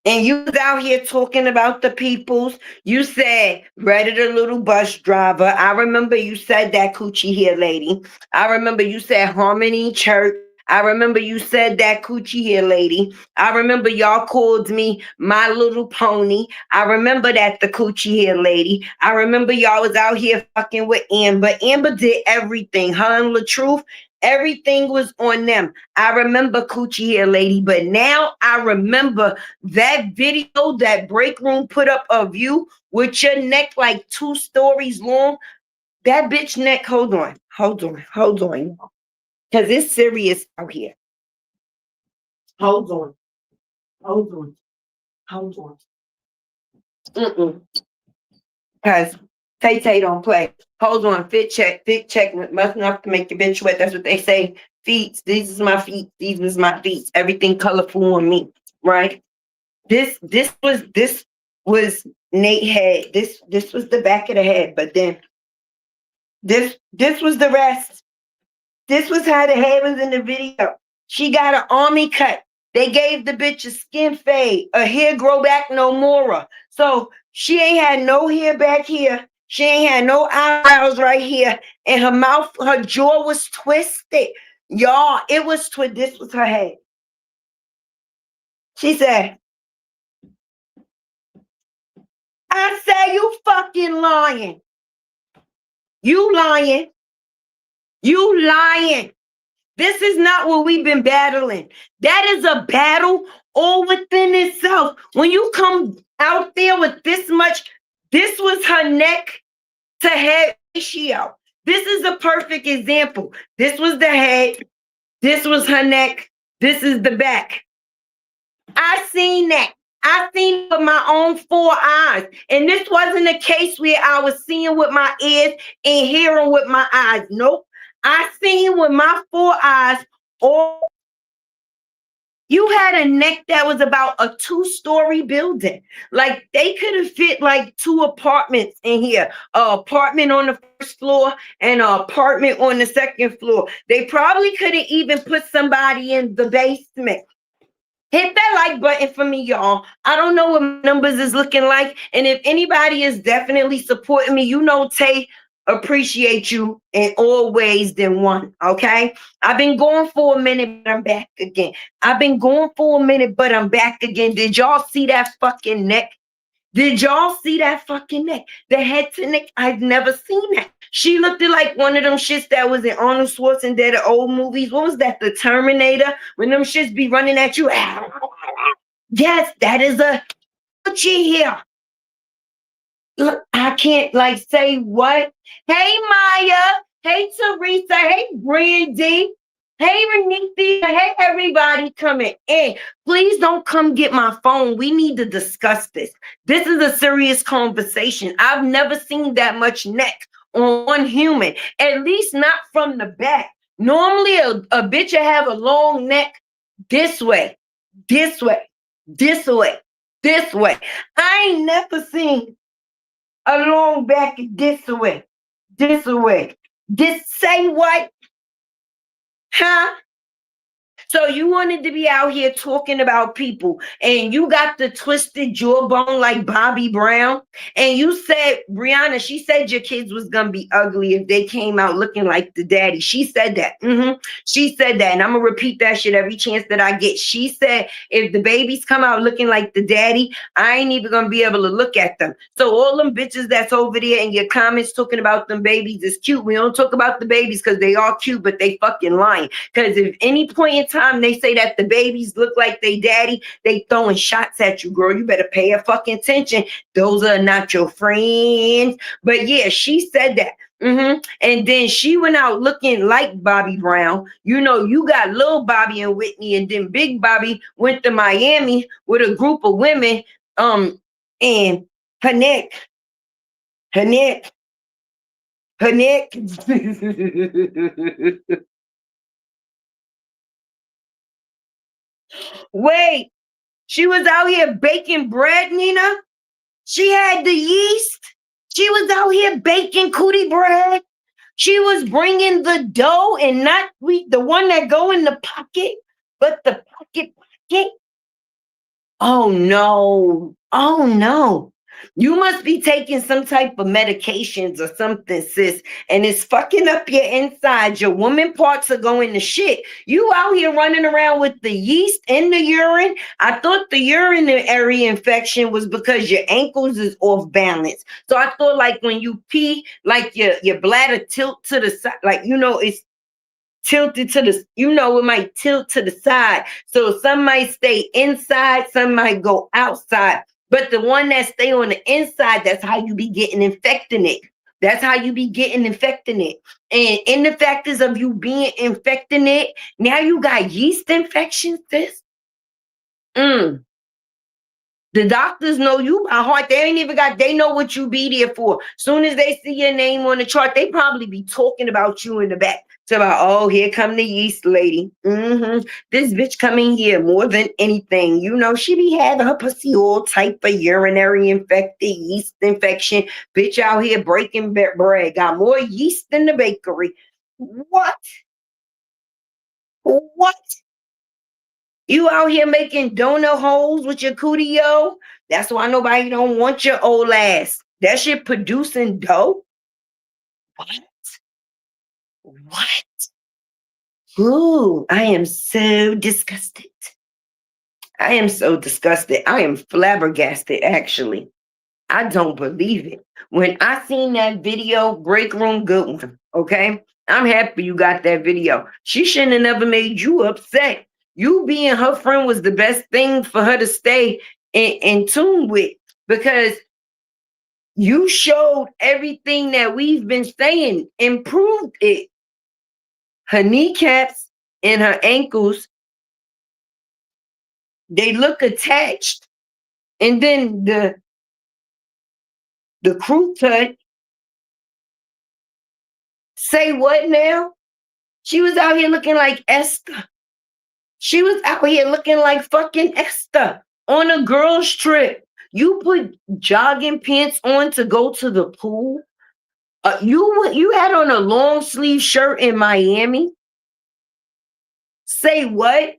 And you was out here talking about the peoples. You said, Reddit the little bus driver. I remember you said that coochie here, lady. I remember you said Harmony Church. I remember you said that coochie here, lady. I remember y'all called me My Little Pony. I remember that the coochie here, lady. I remember y'all was out here fucking with Amber. Amber did everything. Her and LaTruth, everything was on them. I remember coochie here, lady. But now I remember that video that Break Room put up of you with your neck like 2 stories long. That bitch neck, hold on. Because it's serious out here. Hold on. Because Tay don't play. Hold on. Fit check. Must enough to make your bitch wet. That's what they say. Feet. These is my feet. Everything colorful on me. Right? This was Nate head. This was the back of the head. But then this was the rest. This was how the head was in the video. She got an army cut. They gave the bitch a skin fade, a hair grow back no more. So she ain't had no hair back here. She ain't had no eyebrows right here. And her mouth, her jaw was twisted. Y'all, it was twisted. This was her head. She said, I say you fucking lying. You lying. This is not what we've been battling. That is a battle all within itself. When you come out there with this much, this was her neck to head ratio. This is a perfect example. This was the head. This was her neck. This is the back. I seen that. I seen it with my own 4 eyes. And this wasn't a case where I was seeing with my ears and hearing with my eyes. Nope. I seen with my 4 eyes. Or you had a neck that was about a 2-story building. Like they could have fit like 2 apartments in here. An apartment on the first floor and an apartment on the second floor. They probably could have even put somebody in the basement. Hit that like button for me, y'all. I don't know what my numbers is looking like. And if anybody is definitely supporting me, you know, Tay appreciate you in all ways than one. Okay. I've been going for a minute, but I'm back again. I've been going for a minute, but I'm back again. Did y'all see that fucking neck? Did y'all see that fucking neck? The head to neck? I've never seen that. She looked like one of them shits that was in Arnold Schwarzenegger old movies. What was that? The Terminator? When them shits be running at you. Yes, that is a Gucci here. Look, I can't like say what. Hey Maya. Hey Teresa. Hey Brandy. Hey Renithia. Hey everybody coming in. Please don't come get my phone. We need to discuss this. This is a serious conversation. I've never seen that much neck on one human. At least not from the back. Normally a bitch will have a long neck this way, this way, this way, this way. I ain't never seen along back this way, this way. This say what? Huh? So you wanted to be out here talking about people and you got the twisted jawbone like Bobby Brown. And you said, Brianna, she said your kids was going to be ugly if they came out looking like the daddy. She said that. She said that. And I'm going to repeat that shit every chance that I get. She said, if the babies come out looking like the daddy, I ain't even going to be able to look at them. So all them bitches that's over there in your comments talking about them babies is cute. We don't talk about the babies because they are cute, but they fucking lying. Because if any point in time they say that the babies look like they daddy, they throwing shots at you, girl. You better pay a fucking attention. Those are not your friends. But yeah, she said that. And then she went out looking like Bobby Brown. You know, you got little Bobby and Whitney, and then Big Bobby went to Miami with a group of women. And her neck, her neck, her neck. Wait, she was out here baking bread, Nina? She had the yeast. She was out here baking cootie bread. She was bringing the dough and not the one that go in the pocket, but the pocket. Oh no. Oh no. You must be taking some type of medications or something, sis, and it's fucking up your inside. Your woman parts are going to shit. You out here running around with the yeast in the urine. I thought the urinary infection was because your ankles is off balance. So I thought like when you pee, like your bladder tilt to the side, like you know, it's tilted to the, you know, it might tilt to the side. So some might stay inside, some might go outside. But the one that stay on the inside, that's how you be getting infecting it. That's how you be getting infecting it. And in the factors of you being infecting it, now you got yeast infections, sis. The doctors know you by heart. They ain't even got, they know what you be there for. Soon as they see your name on the chart, they probably be talking about you in the back. So about, oh, here come the yeast lady. This bitch coming here more than anything. You know, she be having her pussy all type of urinary infected yeast infection. Bitch out here breaking bread. Got more yeast in the bakery. What? What? You out here making donut holes with your cootie, yo? That's why nobody don't want your old ass. That shit producing dough? What? What? Ooh, I am so disgusted. I am so disgusted. I am flabbergasted, actually. I don't believe it. When I seen that video, break room, good one. Okay. I'm happy you got that video. She shouldn't have never made you upset. You being her friend was the best thing for her to stay in tune with because you showed everything that we've been saying, improved it. Her kneecaps and her ankles, they look attached. And then the crew cut. Say what now? She was out here looking like Esther. She was out here looking like fucking Esther on a girl's trip. You put jogging pants on to go to the pool. You had on a long sleeve shirt in Miami. Say what?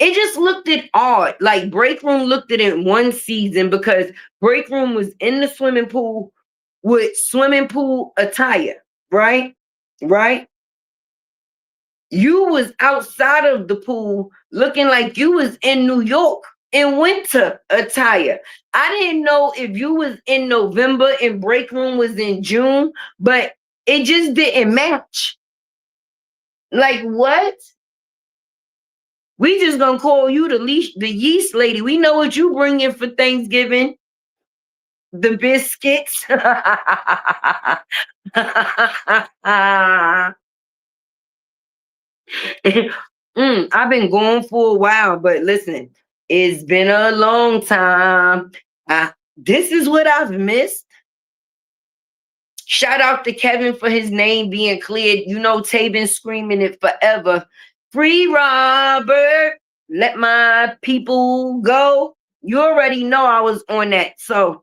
it just looked it odd. Like Break Room looked at it one season because Break Room was in the swimming pool with swimming pool attire, right? Right? You was outside of the pool looking like you was in New York in winter attire. I didn't know if you was in November and Break Room was in June, but it just didn't match. Like what? We just gonna call you the yeast lady. We know what you bring in for Thanksgiving. The biscuits. I've been going for a while, but listen, it's been a long time. This is what I've missed. Shout out to Kevin for his name being cleared. You know, Tay been screaming it forever. Free Robert, let my people go. You already know I was on that. So,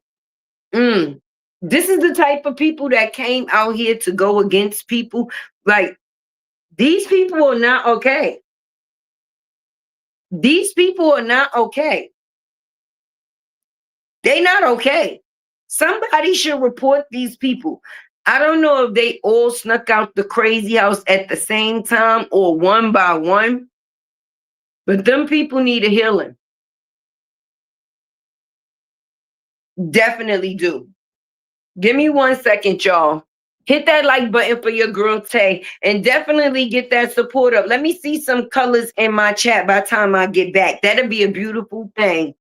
this is the type of people that came out here to go against people. Like, these people are not okay. These people are not okay. They not okay. Somebody should report these people. I don't know if they all snuck out the crazy house at the same time or one by one, but them people need a healing. Definitely do. Give me 1 second, y'all. Hit that like button for your girl Tay and definitely get that support up. Let me see some colors in my chat by the time I get back. That'll be a beautiful thing.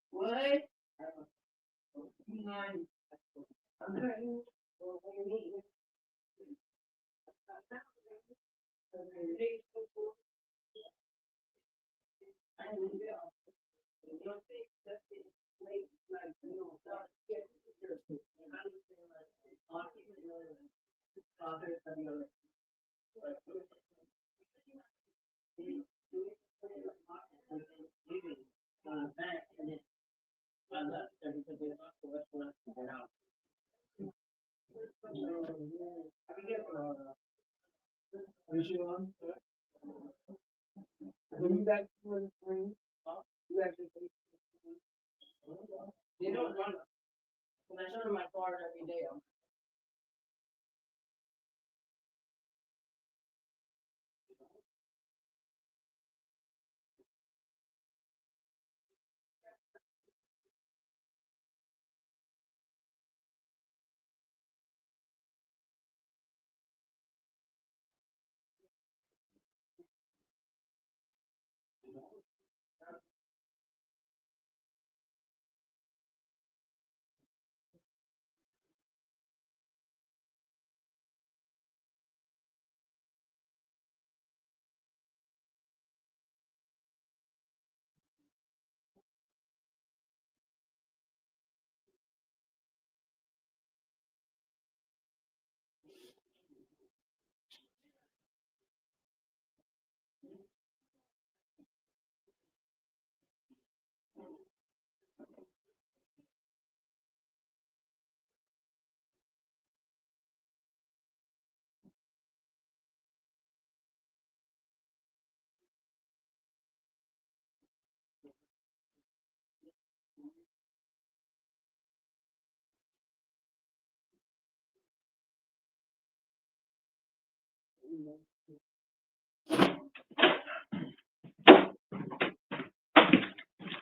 What?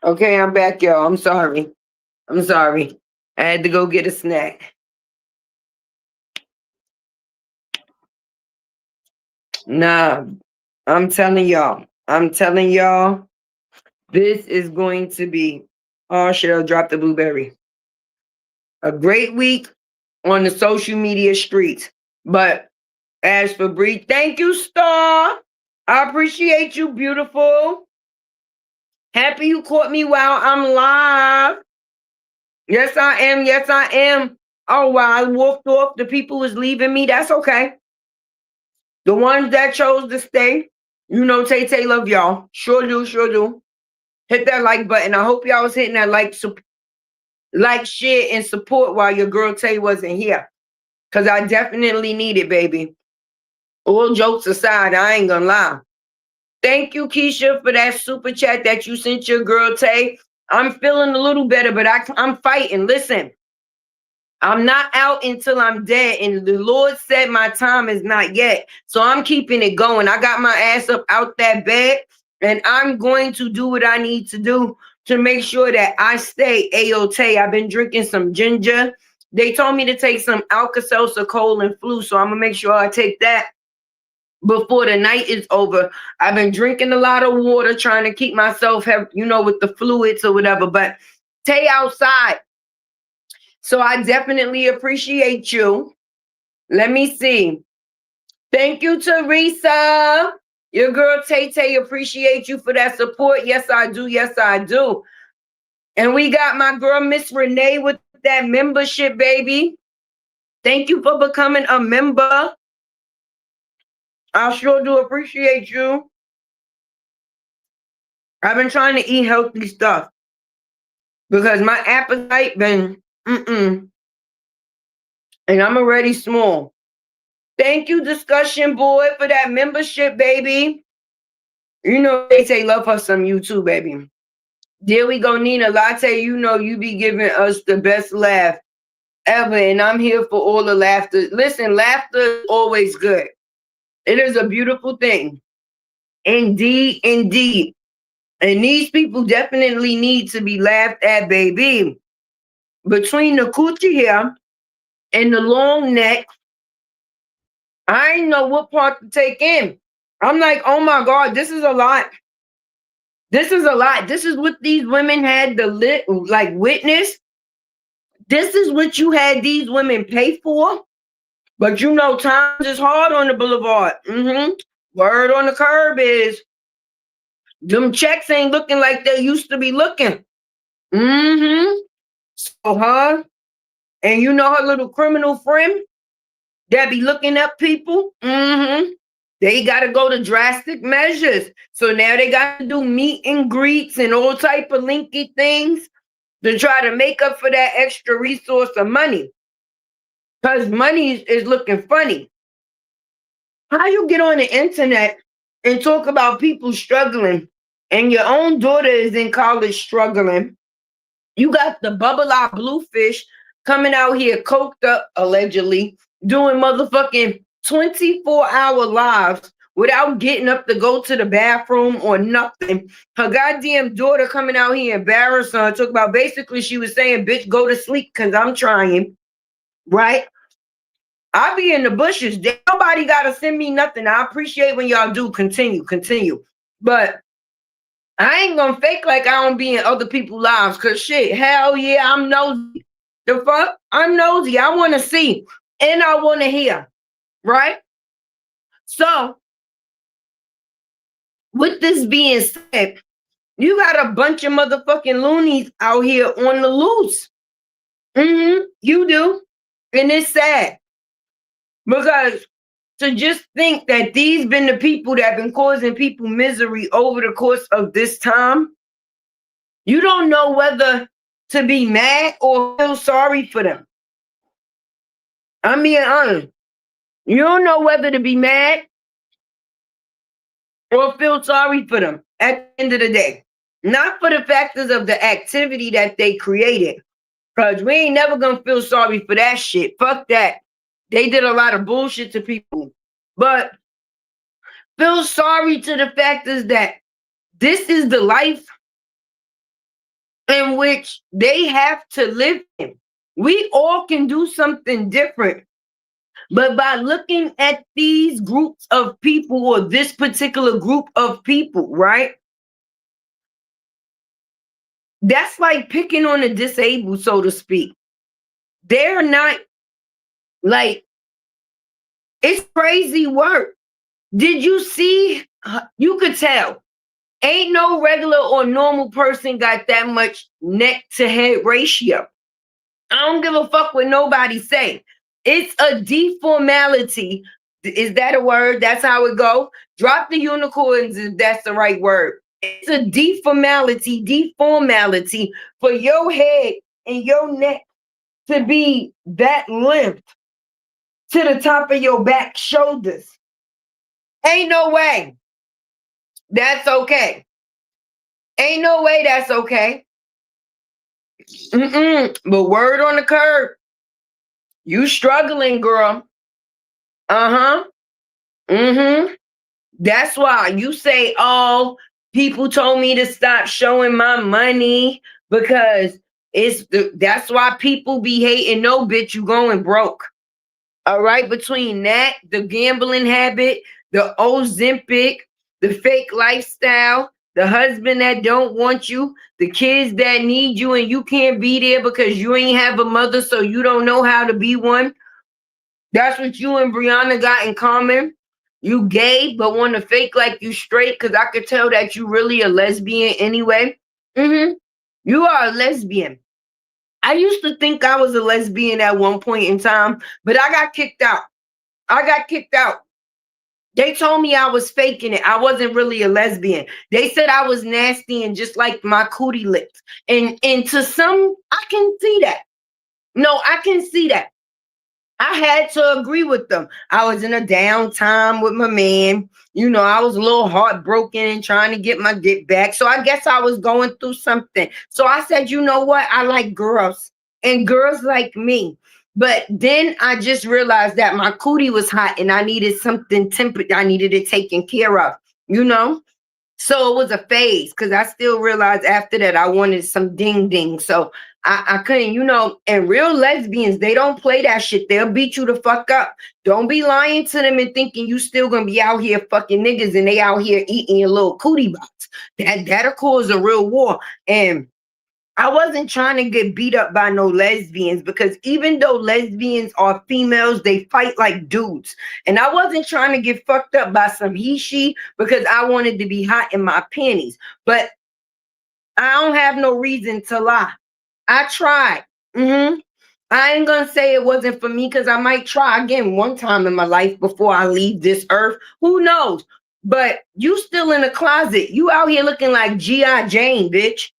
Okay, I'm back, y'all. I'm sorry. I'm sorry. I had to go get a snack. Nah, I'm telling y'all. I'm telling y'all, this is going to be, oh, Cheryl, drop the blueberry. A great week on the social media streets. But as for Bree, thank you, Star. I appreciate you, beautiful. Happy you caught me while I'm live. Yes, I am. Yes, I am. Oh, while I walked off, the people was leaving me. That's okay. The ones that chose to stay, you know, Tay Tay love y'all. Sure do, sure do. Hit that like button. I hope y'all was hitting that like, share, and support while your girl Tay wasn't here. Cause I definitely need it, baby. All jokes aside, I ain't gonna lie. Thank you, Keisha, for that super chat that you sent your girl Tay. I'm feeling a little better, but I'm fighting. Listen, I'm not out until I'm dead. And the Lord said my time is not yet. So I'm keeping it going. I got my ass up out that bed and I'm going to do what I need to do to make sure that I stay A-OK. I've been drinking some ginger. They told me to take some Alka-Seltzer, cold and flu. So I'm going to make sure I take that before the night is over. I've been drinking a lot of water, trying to keep myself, with the fluids or whatever. But stay outside. So I definitely appreciate you. Let me see. Thank you, Teresa. Your girl Tay Tay, appreciate you for that support. Yes, I do. Yes, I do. And we got my girl, Miss Renee, with that membership, baby. Thank you for becoming a member. I sure do appreciate you. I've been trying to eat healthy stuff because my appetite been and I'm already small. Thank you, Discussion Boy, for that membership, baby. You know they say love her some you too, baby. There we go, Nina Latte. You know you be giving us the best laugh ever, and I'm here for all the laughter. Listen, laughter is always good. It is a beautiful thing. Indeed, indeed. And these people definitely need to be laughed at, baby. Between the coochie here and the long neck, I ain't know what part to take in. I'm like, oh my God, this is a lot. This is a lot. This is what these women had to witness. This is what you had these women pay for. But you know, times is hard on the boulevard. Word on the curb is them checks ain't looking like they used to be looking. So and you know her little criminal friend that be looking up people. They got to go to drastic measures. So now they got to do meet and greets and all type of linky things to try to make up for that extra resource of money. Because money is looking funny. How you get on the internet and talk about people struggling and your own daughter is in college struggling? You got the bubble eye bluefish coming out here coked up, allegedly, doing motherfucking 24-hour lives without getting up to go to the bathroom or nothing. Her goddamn daughter coming out here embarrassing her, talk about basically she was saying, bitch, go to sleep because I'm trying, right? I be in the bushes. Nobody got to send me nothing. I appreciate when y'all do. Continue. But I ain't going to fake like I don't be in other people's lives because shit, hell yeah, I'm nosy. The fuck? I'm nosy. I want to see and I want to hear, right? So, with this being said, you got a bunch of motherfucking loonies out here on the loose. You do. And it's sad. Because to just think that these been the people that have been causing people misery over the course of this time, you don't know whether to be mad or feel sorry for them. I'm being honest. You don't know whether to be mad or feel sorry for them at the end of the day. Not for the factors of the activity that they created. Because we ain't never going to feel sorry for that shit. Fuck that. They did a lot of bullshit to people. But feel sorry to the factors that this is the life in which they have to live in. We all can do something different. But by looking at these groups of people or this particular group of people, right? That's like picking on the disabled, so to speak. They're not like, it's crazy work. Did you see? You could tell. Ain't no regular or normal person got that much neck to head ratio. I don't give a fuck what nobody say. It's a deformality. Is that a word? That's how it go. Drop the unicorns if that's the right word. It's a deformality for your head and your neck to be that limp to the top of your back shoulders. Ain't no way that's okay. Ain't no way that's okay. But word on the curb, you struggling, girl. Uh-huh. Mm-hmm. That's why you say, oh, people told me to stop showing my money because that's why people be hating. No, bitch, you going broke. All right. Between that, the gambling habit, the Ozempic, the fake lifestyle, the husband that don't want you, the kids that need you and you can't be there because you ain't have a mother, so you don't know how to be one. That's what you and Brianna got in common. You gay, but want to fake like you straight because I could tell that you really a lesbian anyway. Mm-hmm. You are a lesbian. I used to think I was a lesbian at one point in time, but I got kicked out. I got kicked out. They told me I was faking it. I wasn't really a lesbian. They said I was nasty and just like my cootie lips. And to some, I can see that. No, I can see that. I had to agree with them. I was in a downtime with my man. You know, I was a little heartbroken and trying to get my dick back. So I guess I was going through something. So I said, you know what? I like girls and girls like me. But then I just realized that my cootie was hot and I needed something tempered. I needed it taken care of, you know? So it was a phase because I still realized after that I wanted some ding ding. So I couldn't, you know, and real lesbians, they don't play that shit. They'll beat you the fuck up. Don't be lying to them and thinking you still gonna be out here fucking niggas and they out here eating your little cootie box. That'll cause a real war. And I wasn't trying to get beat up by no lesbians because even though lesbians are females, they fight like dudes. And I wasn't trying to get fucked up by some she because I wanted to be hot in my panties. But I don't have no reason to lie. I tried. I ain't gonna say it wasn't for me because I might try again one time in my life before I leave this earth. Who knows? But you still in the closet. You out here looking like G.I. Jane, bitch.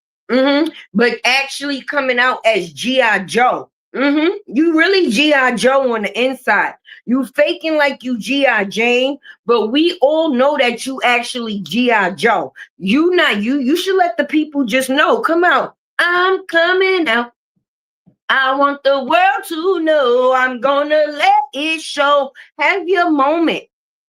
But actually coming out as G.I. Joe. You really G.I. Joe on the inside. You faking like you G.I. Jane, but we all know that you actually G.I. Joe. You not you. You should let the people just know. Come out. I'm coming out. I want the world to know I'm gonna let it show. Have your moment.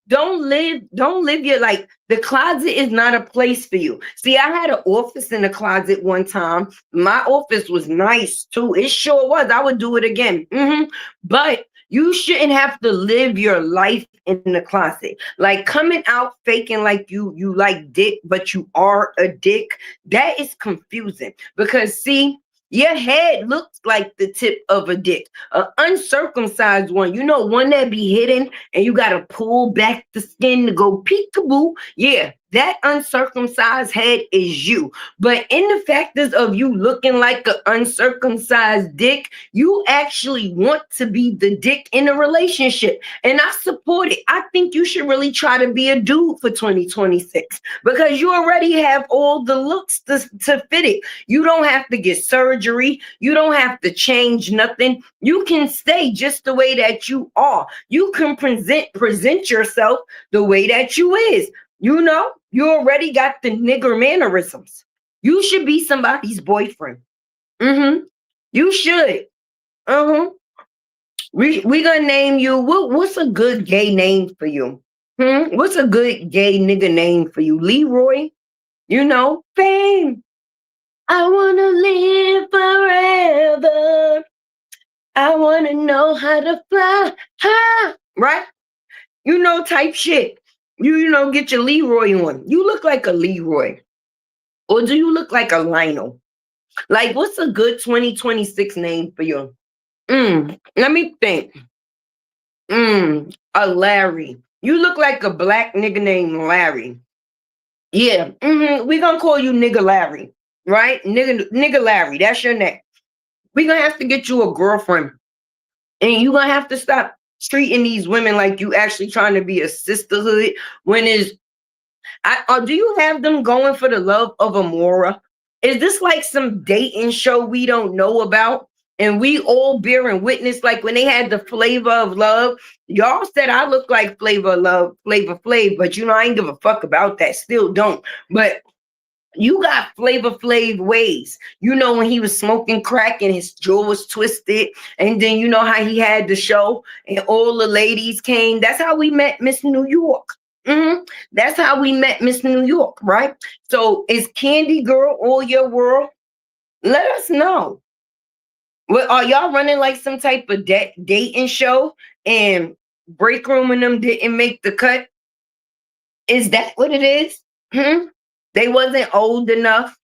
Don't live your like the closet is not a place for you. See, I had an office in the closet one time. My office was nice too. It sure was. I would do it again. But you shouldn't have to live your life in the closet. Like coming out faking like you like dick, but you are a dick. That is confusing because see, your head looks like the tip of a dick. An uncircumcised one, you know, one that be hidden and you got to pull back the skin to go peekaboo. Yeah, that uncircumcised head is you. But in the factors of you looking like an uncircumcised dick, you actually want to be the dick in a relationship. And I support it. I think you should really try to be a dude for 2026 because you already have all the looks to fit it. You don't have to get surgery. You don't have to change nothing. You can stay just the way that you are. You can present yourself the way that you is. You know, you already got the nigger mannerisms. You should be somebody's boyfriend. You should. We gonna name you. What's a good gay name for you? What's a good gay nigga name for you? Leroy? You know, fame. I wanna live forever. I wanna know how to fly high. Right? You know, type shit. You know, get your Leroy on. You look like a Leroy. Or do you look like a Lionel? Like, what's a good 2026 name for you? Let me think. A Larry. You look like a black nigga named Larry. Yeah. We gonna call you nigga Larry. Right? Nigga Larry. That's your name. We're gonna have to get you a girlfriend. And you're gonna have to stop treating these women like you actually trying to be a sisterhood when is do you have them going for the love of Amora? Is this like some dating show we don't know about? And we all bearing witness, like when they had the Flavor of Love, y'all said I look like Flavor of Love, Flavor Flav, but I ain't give a fuck about that. Still don't. But you got Flavor Flav ways. When he was smoking crack and his jaw was twisted, and then how he had the show and all the ladies came. That's how we met Miss New York. That's how we met Miss New York, right? So is Candy Girl all your world? Let us know. Well, are y'all running like some type of dating show and Break Room and them didn't make the cut? Is that what it is? They wasn't old enough.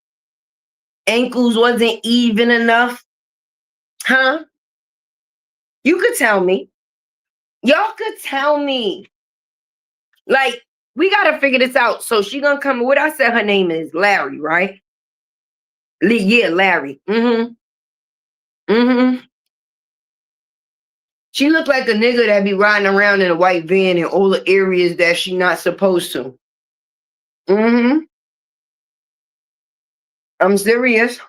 Ankles wasn't even enough. Huh? You could tell me. Y'all could tell me. Like, we gotta figure this out. So she gonna come. What I said her name is Larry, right? Yeah, Larry. She looked like a nigga that be riding around in a white van in all the areas that she not supposed to. I'm serious.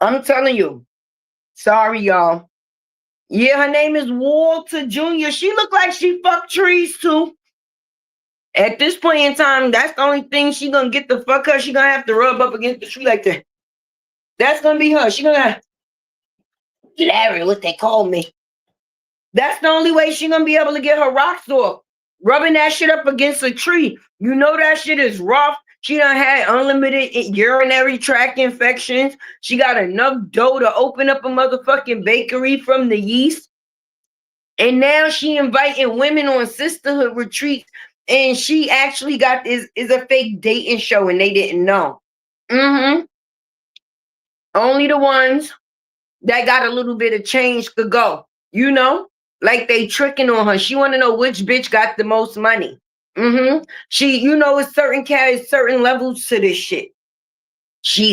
I'm telling you. Sorry, y'all. Yeah, her name is Walter Jr. She looked like she fucked trees too. At this point in time, that's the only thing she gonna get the fuck her. She gonna have to rub up against the tree like that. That's gonna be her. She gonna have Larry, what they call me. That's the only way she gonna be able to get her rocks off. Rubbing that shit up against a tree. You know that shit is rough. She done had unlimited urinary tract infections. She got enough dough to open up a motherfucking bakery from the yeast. And now she inviting women on sisterhood retreats. And she actually got this is a fake dating show and they didn't know. Only the ones that got a little bit of change could go. Like they tricking on her. She want to know which bitch got the most money. She, it's certain carries certain levels to this shit.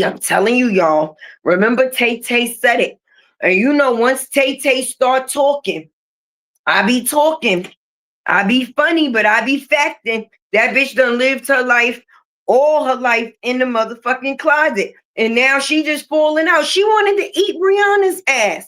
I'm telling you, y'all. Remember, Tay Tay said it. And once Tay Tay start talking, I be talking. I be funny, but I be facting. That bitch done lived her life, all her life in the motherfucking closet. And now she just falling out. She wanted to eat Brianna's ass.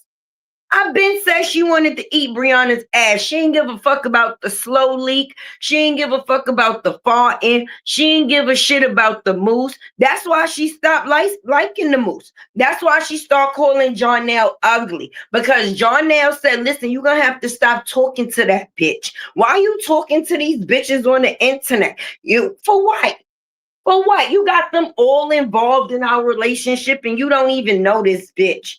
I've been said she wanted to eat Brianna's ass. She ain't give a fuck about the slow leak. She ain't give a fuck about the farting. She ain't give a shit about the moose. That's why she stopped liking the moose. That's why she started calling Jonelle ugly. Because Jonelle said, listen, you're going to have to stop talking to that bitch. Why are you talking to these bitches on the internet? For what? For what? You got them all involved in our relationship and you don't even know this bitch.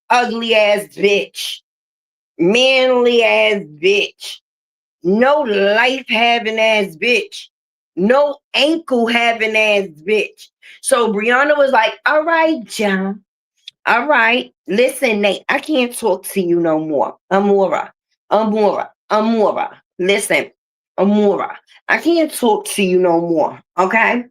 Ugly ass bitch. Manly ass bitch. No life having ass bitch. No ankle having ass bitch. So Brianna was like, all right, John. All right. Listen, Nate, I can't talk to you no more. Amora. Listen, Amora. I can't talk to you no more. Okay?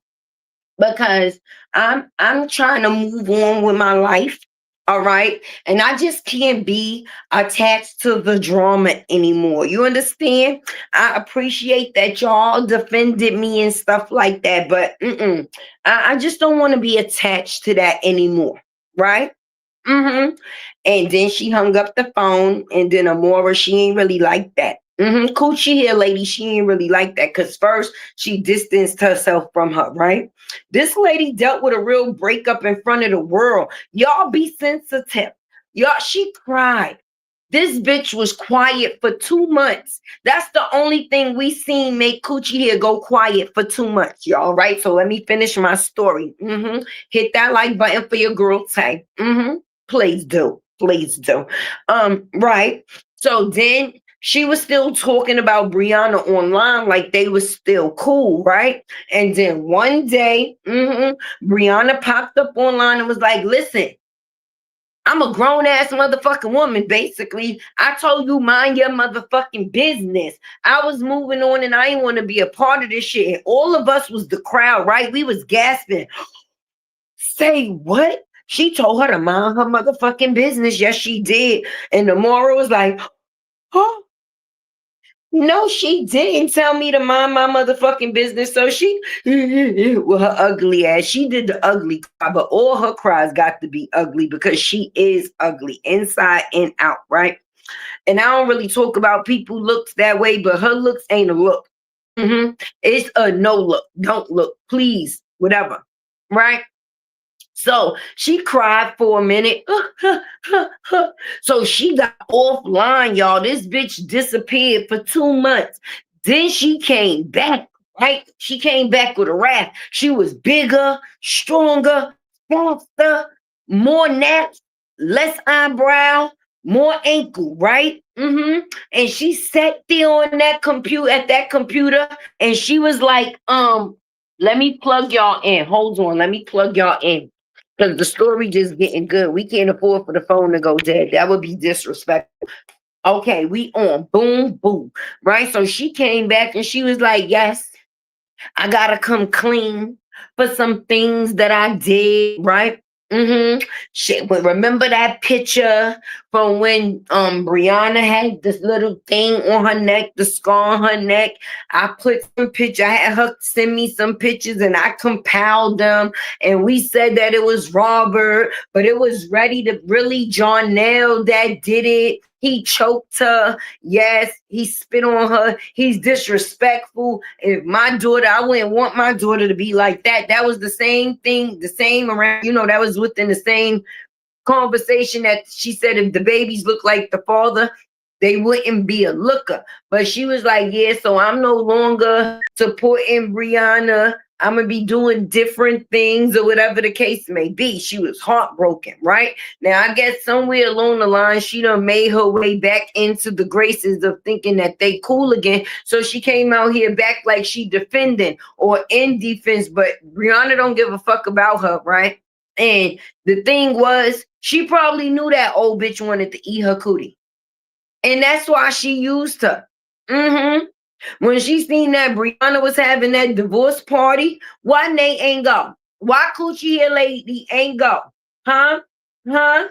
Because I'm trying to move on with my life. All right. And I just can't be attached to the drama anymore. You understand? I appreciate that y'all defended me and stuff like that. But I just don't want to be attached to that anymore. Right? And then she hung up the phone. And then Amora, she ain't really like that. Coochie here, lady, she ain't really like that. Because first, she distanced herself from her, right? This lady dealt with a real breakup in front of the world. Y'all be sensitive. Y'all, she cried. This bitch was quiet for 2 months. That's the only thing we seen make Coochie here go quiet for 2 months, y'all, right? So let me finish my story. Hit that like button for your girl Tay. Please do. Please do. Right. So then she was still talking about Brianna online like they was still cool, right? And then one day, Brianna popped up online and was like, listen, I'm a grown ass motherfucking woman, basically. I told you, mind your motherfucking business. I was moving on and I didn't want to be a part of this shit. And all of us was the crowd, right? We was gasping. Say what? She told her to mind her motherfucking business. Yes, she did. And the moral was like, oh, no, she didn't tell me to mind my motherfucking business. So she, with her ugly ass, she did the ugly cry, but all her cries got to be ugly because she is ugly inside and out, right? And I don't really talk about people looks that way, but her looks ain't a look. It's a no look. Don't look, please, whatever, right? So she cried for a minute. So she got offline, y'all. This bitch disappeared for 2 months. Then she came back, right? She came back with a wrath. She was bigger, stronger, faster, more naps, less eyebrow, more ankle, right? And she sat there on that computer at that computer, and she was like, let me plug y'all in. Hold on, let me plug y'all in. Because the story just getting good. We can't afford for the phone to go dead. That would be disrespectful. Okay, we on. Boom, boom. Right? So she came back and she was like, yes, I gotta come clean for some things that I did, right? Shit, but remember that picture from when Brianna had this little thing on her neck, the scar on her neck. I put some picture, I had her send me some pictures and I compiled them. And we said that it was Robert, but it was ready to really John Nell that did it. He choked her. Yes, he spit on her. He's disrespectful. If my daughter, I wouldn't want my daughter to be like that. That was the same thing, the same around, that was within the same conversation that she said if the babies look like the father, they wouldn't be a looker. But she was like, yeah, so I'm no longer supporting Brianna. I'm going to be doing different things or whatever the case may be. She was heartbroken, right? Now, I guess somewhere along the line, she done made her way back into the graces of thinking that they cool again. So she came out here back like she defending or in defense, but Brianna don't give a fuck about her, right? And the thing was, she probably knew that old bitch wanted to eat her cootie. And that's why she used her. When she seen that Brianna was having that divorce party, why Nate ain't go? Why Coochie Hair Lady ain't go? Huh? Huh?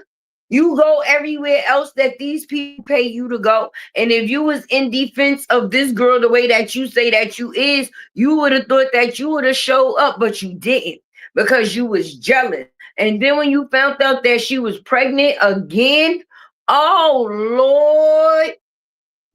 You go everywhere else that these people pay you to go. And if you was in defense of this girl the way that you say that you is, you would have thought that you would have showed up, but you didn't because you was jealous. And then when you found out that she was pregnant again, oh Lord,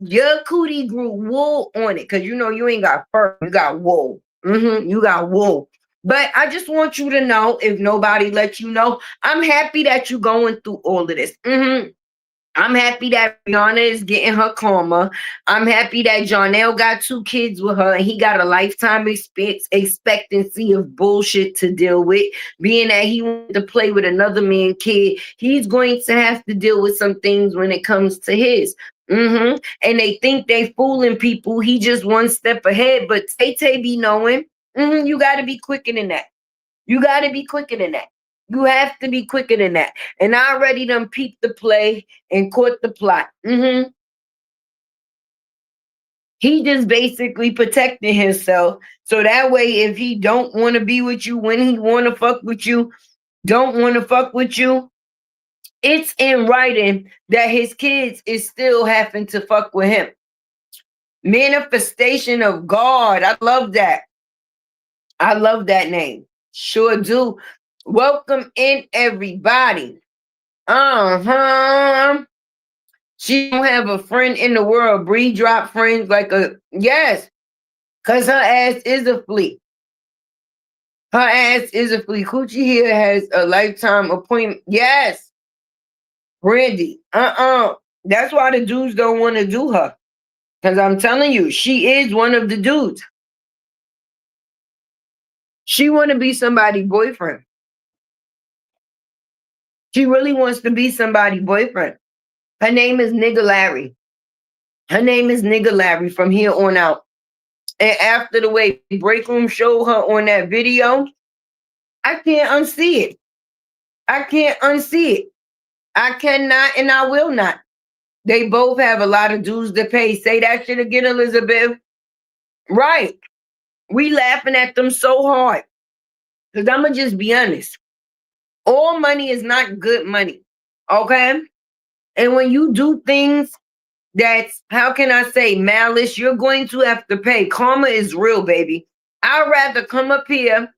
your cootie grew wool on it because you ain't got fur, you got wool. You got wool. But I just want you to know, if nobody let you know, I'm happy that you're going through all of this. I'm happy that Brianna is getting her karma. I'm happy that Jonelle got 2 kids with her and he got a lifetime expectancy of bullshit to deal with. Being that he wanted to play with another man kid, he's going to have to deal with some things when it comes to his. And they think they fooling people. He just one step ahead, but Tay be knowing. You got to be quicker than that. You got to be quicker than that. You have to be quicker than that. And I already done peeped the play and caught the plot. He just basically protecting himself. So that way, if he don't want to be with you, when he want to fuck with you, don't want to fuck with you, it's in writing that his kids is still having to fuck with him. Manifestation of God. I love that. I love that name. Sure do. Welcome in, everybody. She don't have a friend in the world. Bree drop friends like a yes, cause her ass is a flea. Her ass is a flea. Coochie here has a lifetime appointment. Yes, Brandy. That's why the dudes don't want to do her. Cause I'm telling you, she is one of the dudes. She want to be somebody's boyfriend. She really wants to be somebody's boyfriend. Her name is Nigga Larry. Her name is Nigga Larry from here on out. And after the way Break Room showed her on that video, I can't unsee it. I can't unsee it. I cannot and I will not. They both have a lot of dues to pay. Say that shit again, Elizabeth. Right. We laughing at them so hard. Because I'm going to just be honest. All money is not good money. Okay? And when you do things that's, how can I say, malice, you're going to have to pay. Karma is real, baby. I'd rather come up here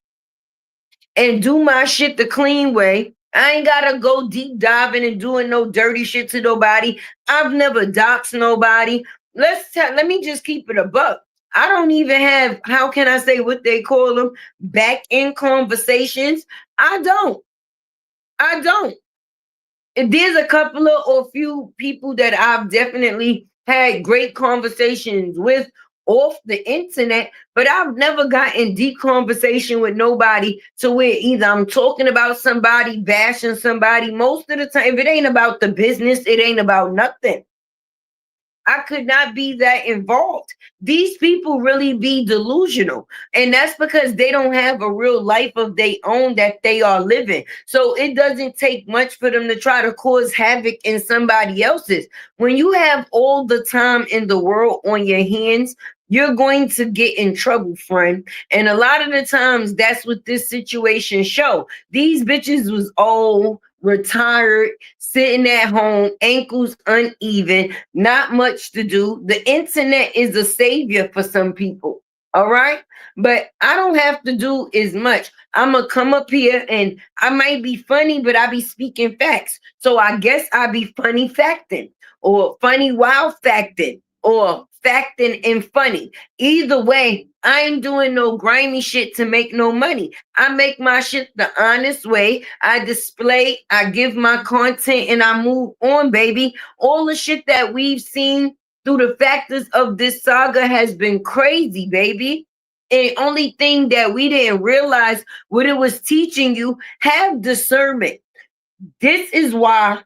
and do my shit the clean way. I ain't gotta go deep diving and doing no dirty shit to nobody. I've never doxed nobody. Let me just keep it a buck. I don't even have, how can I say, what they call them, back end conversations. I don't. I don't. There's a couple of or few people that I've definitely had great conversations with off the internet, but I've never gotten deep conversation with nobody to where either I'm talking about somebody, bashing somebody. Most of the time, if it ain't about the business, it ain't about nothing. I could not be that involved. These people really be delusional. And that's because they don't have a real life of their own that they are living. So it doesn't take much for them to try to cause havoc in somebody else's. When you have all the time in the world on your hands, you're going to get in trouble, friend. And a lot of the times that's what this situation show. These bitches was old, retired, sitting at home, ankles uneven, not much to do. The internet is a savior for some people. All right. But I don't have to do as much. I'm going to come up here and I might be funny, but I be speaking facts. So I guess I be funny facting or funny wild facting or facting and funny. Either way, I ain't doing no grimy shit to make no money. I make my shit the honest way. I display, I give my content, and I move on, baby. All the shit that we've seen through the factors of this saga has been crazy, baby. And only thing that we didn't realize what it was teaching you, have discernment. This is why,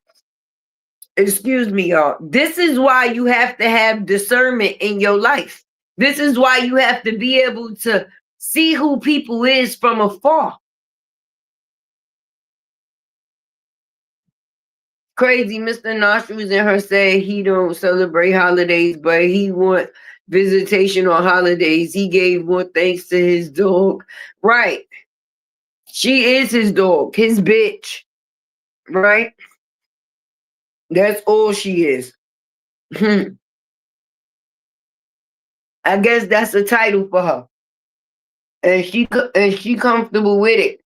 excuse me, y'all. This is why you have to have discernment in your life. This is why you have to be able to see who people is from afar. Crazy, Mr. Nostrils and her say he don't celebrate holidays, but he want visitation on holidays. He gave more thanks to his dog. Right. She is his dog, his bitch. Right? That's all she is. I guess that's a title for her. And she comfortable with it.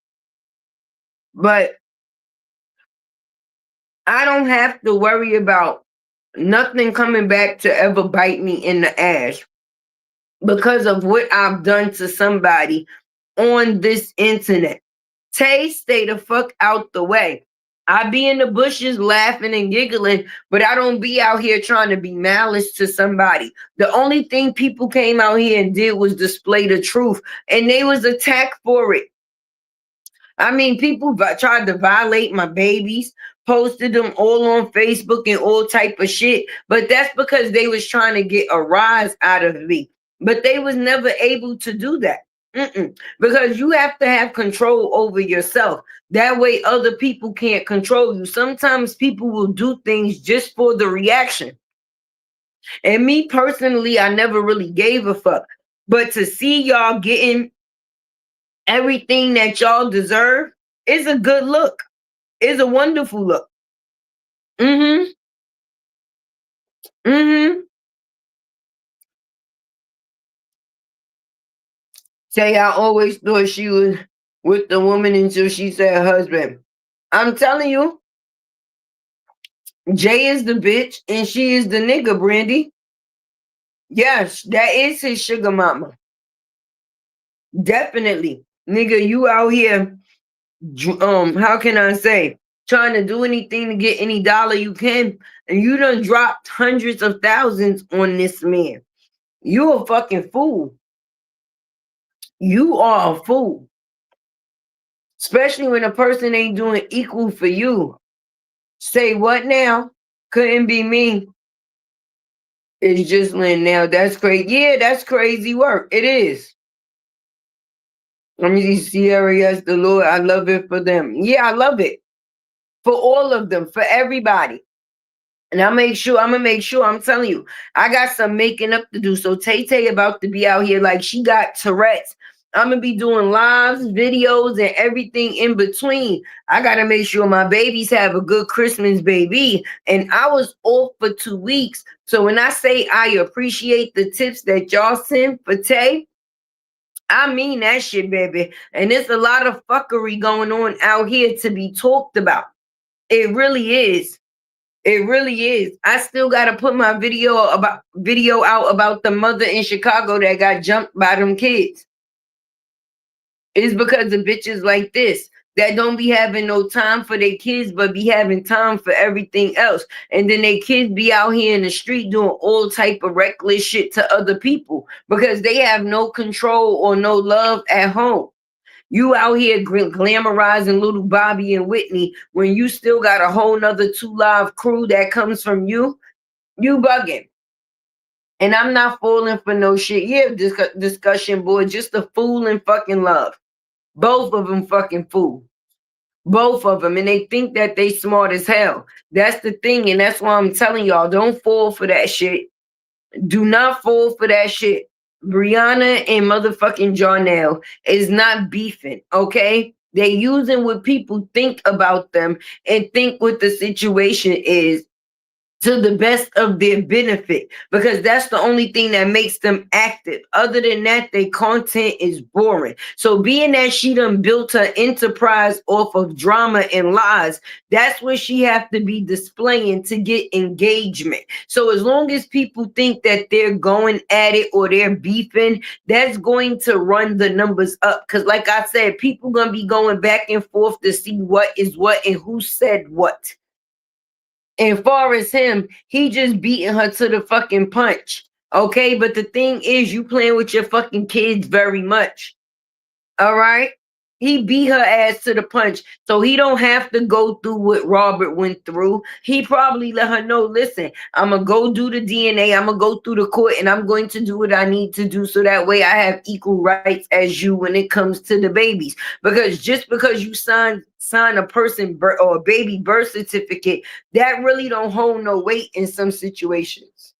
But I don't have to worry about nothing coming back to ever bite me in the ass because of what I've done to somebody on this internet. Tay, stay the fuck out the way. I be in the bushes laughing and giggling, but I don't be out here trying to be malice to somebody. The only thing people came out here and did was display the truth, and they was attacked for it. I mean, people tried to violate my babies, posted them all on Facebook and all type of shit. But that's because they was trying to get a rise out of me. But they was never able to do that. Because you have to have control over yourself. That way other people can't control you. Sometimes people will do things just for the reaction. And me personally, I never really gave a fuck. But to see y'all getting everything that y'all deserve is a good look. It's a wonderful look. Mm-hmm. Mm-hmm. Say I always thought she was with the woman until she said husband. I'm telling you, Jay is the bitch and she is the nigga, Brandy. Yes, that is his sugar mama. Definitely. Nigga, you out here, how can I say, trying to do anything to get any dollar you can, and you done dropped hundreds of thousands on this man. You a fucking fool. You are a fool. Especially when a person ain't doing equal for you. Say what now? Couldn't be me. It's just Lynn now. That's crazy. Yeah, that's crazy work. It is. Let me see Sierra, yes, the Lord. I love it for them. Yeah, I love it. For all of them, for everybody. And I'm gonna make sure, I'm telling you, I got some making up to do. So Tay Tay about to be out here like she got Tourette's I'm gonna be doing lives, videos, and everything in between. I gotta make sure my babies have a good Christmas, baby. And I was off for 2 weeks. So when I say I appreciate the tips that y'all send for Tay, I mean that shit, baby. And there's a lot of fuckery going on out here to be talked about. It really is. It really is. I still gotta put my video out about the mother in Chicago that got jumped by them kids. It's because of bitches like this that don't be having no time for their kids, but be having time for everything else. And then they kids be out here in the street doing all type of reckless shit to other people because they have no control or no love at home. You out here glamorizing little Bobby and Whitney when you still got a whole nother 2 Live crew that comes from you. You bugging. And I'm not falling for no shit. Yeah, discussion board, just a fool and fucking love. Both of them fucking fool. Both of them. And they think that they smart as hell. That's the thing. And that's why I'm telling y'all, don't fall for that shit. Do not fall for that shit. Brianna and motherfucking Jarnell is not beefing, okay? They using what people think about them and think what the situation is to the best of their benefit because that's the only thing that makes them active. Other than that, their content is boring. So being that she done built her enterprise off of drama and lies, that's what she have to be displaying to get engagement. So as long as people think that they're going at it or they're beefing, that's going to run the numbers up. Because like I said, people gonna be going back and forth to see what is what and who said what. And far as him, he just beating her to the fucking punch. Okay, but the thing is, you playing with your fucking kids very much. All right. He beat her ass to the punch. So he don't have to go through what Robert went through. He probably let her know, listen, I'm going to go do the DNA. I'm going to go through the court and I'm going to do what I need to do. So that way I have equal rights as you when it comes to the babies. Because just because you sign a person or a baby birth certificate, that really don't hold no weight in some situations.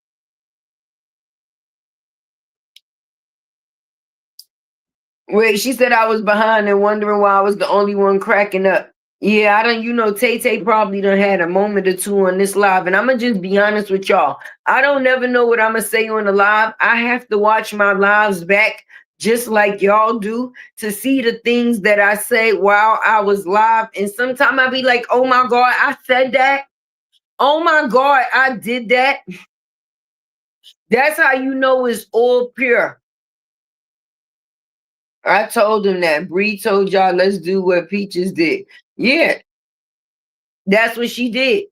Wait, she said I was behind and wondering why I was the only one cracking up. Yeah, I don't, Tay probably done had a moment or two on this live. And I'm going to just be honest with y'all. I don't never know what I'm going to say on the live. I have to watch my lives back just like y'all do to see the things that I say while I was live. And sometimes I be like, oh my God, I said that. Oh my God, I did that. That's how you know it's all pure. I told him that. Bree told y'all, let's do what Peaches did. Yeah, that's what she did.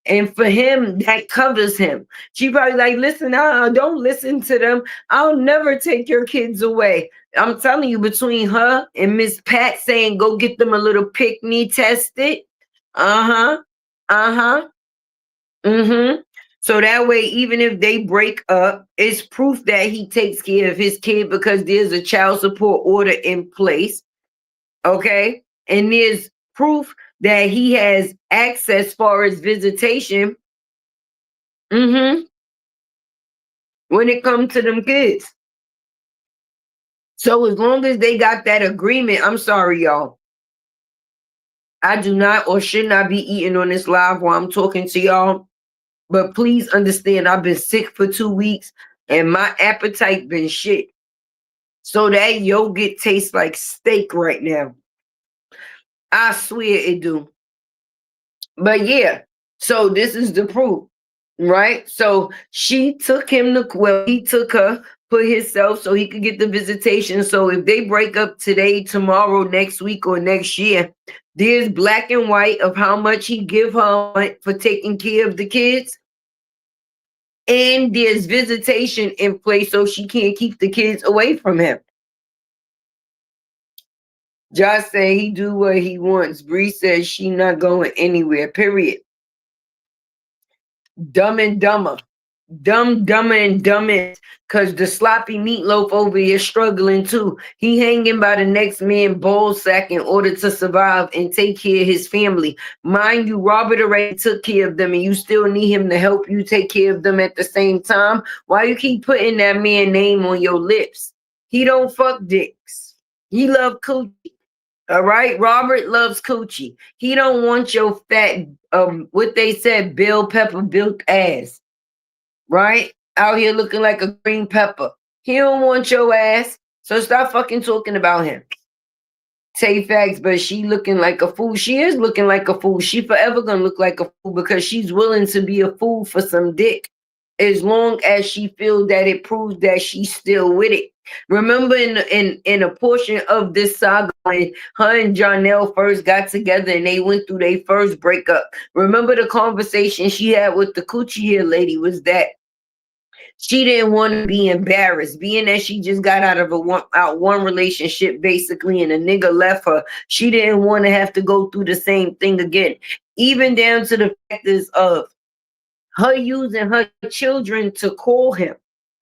And for him, that covers him. She probably like, listen, don't listen to them. I'll never take your kids away. I'm telling you, between her and Miss Pat saying, go get them a little pick-me tested. Uh-huh. Uh-huh. Mm-hmm. So that way, even if they break up, it's proof that he takes care of his kid because there's a child support order in place. Okay. And there's proof that he has access far as visitation. Mm-hmm. When it comes to them kids. So as long as they got that agreement, I'm sorry, y'all. I do not or should not be eating on this live while I'm talking to y'all. But please understand, I've been sick for 2 weeks and my appetite been shit. So that yogurt tastes like steak right now. I swear it do. But yeah, so this is the proof, right? So she took him to, well, he took her, put himself so he could get the visitation. So if they break up today, tomorrow, next week, or next year, there's black and white of how much he give her for taking care of the kids. And there's visitation in place so she can't keep the kids away from him. Josh said he do what he wants. Bree says she not going anywhere, period. Dumb and dumber. Dumber and dumbest. Cause the sloppy meatloaf over here struggling too. He hanging by the next man ball sack in order to survive and take care of his family. Mind you, Robert already took care of them and you still need him to help you take care of them at the same time. Why you keep putting that man name on your lips? He don't fuck dicks. He love coochie. All right, Robert loves coochie. He don't want your fat, what they said, bell pepper built ass. Right, out here looking like a green pepper. He don't want your ass. So stop fucking talking about him. Say facts, but she looking like a fool. She is looking like a fool. She forever gonna look like a fool because she's willing to be a fool for some dick, as long as she feels that it proves that she's still with it. Remember in a portion of this saga when her and Jonelle first got together and they went through their first breakup. Remember the conversation she had with the coochie hair lady was that she didn't want to be embarrassed, being that she just got out of one relationship basically, and a nigga left her. She didn't want to have to go through the same thing again, even down to the factors of her using her children to call him.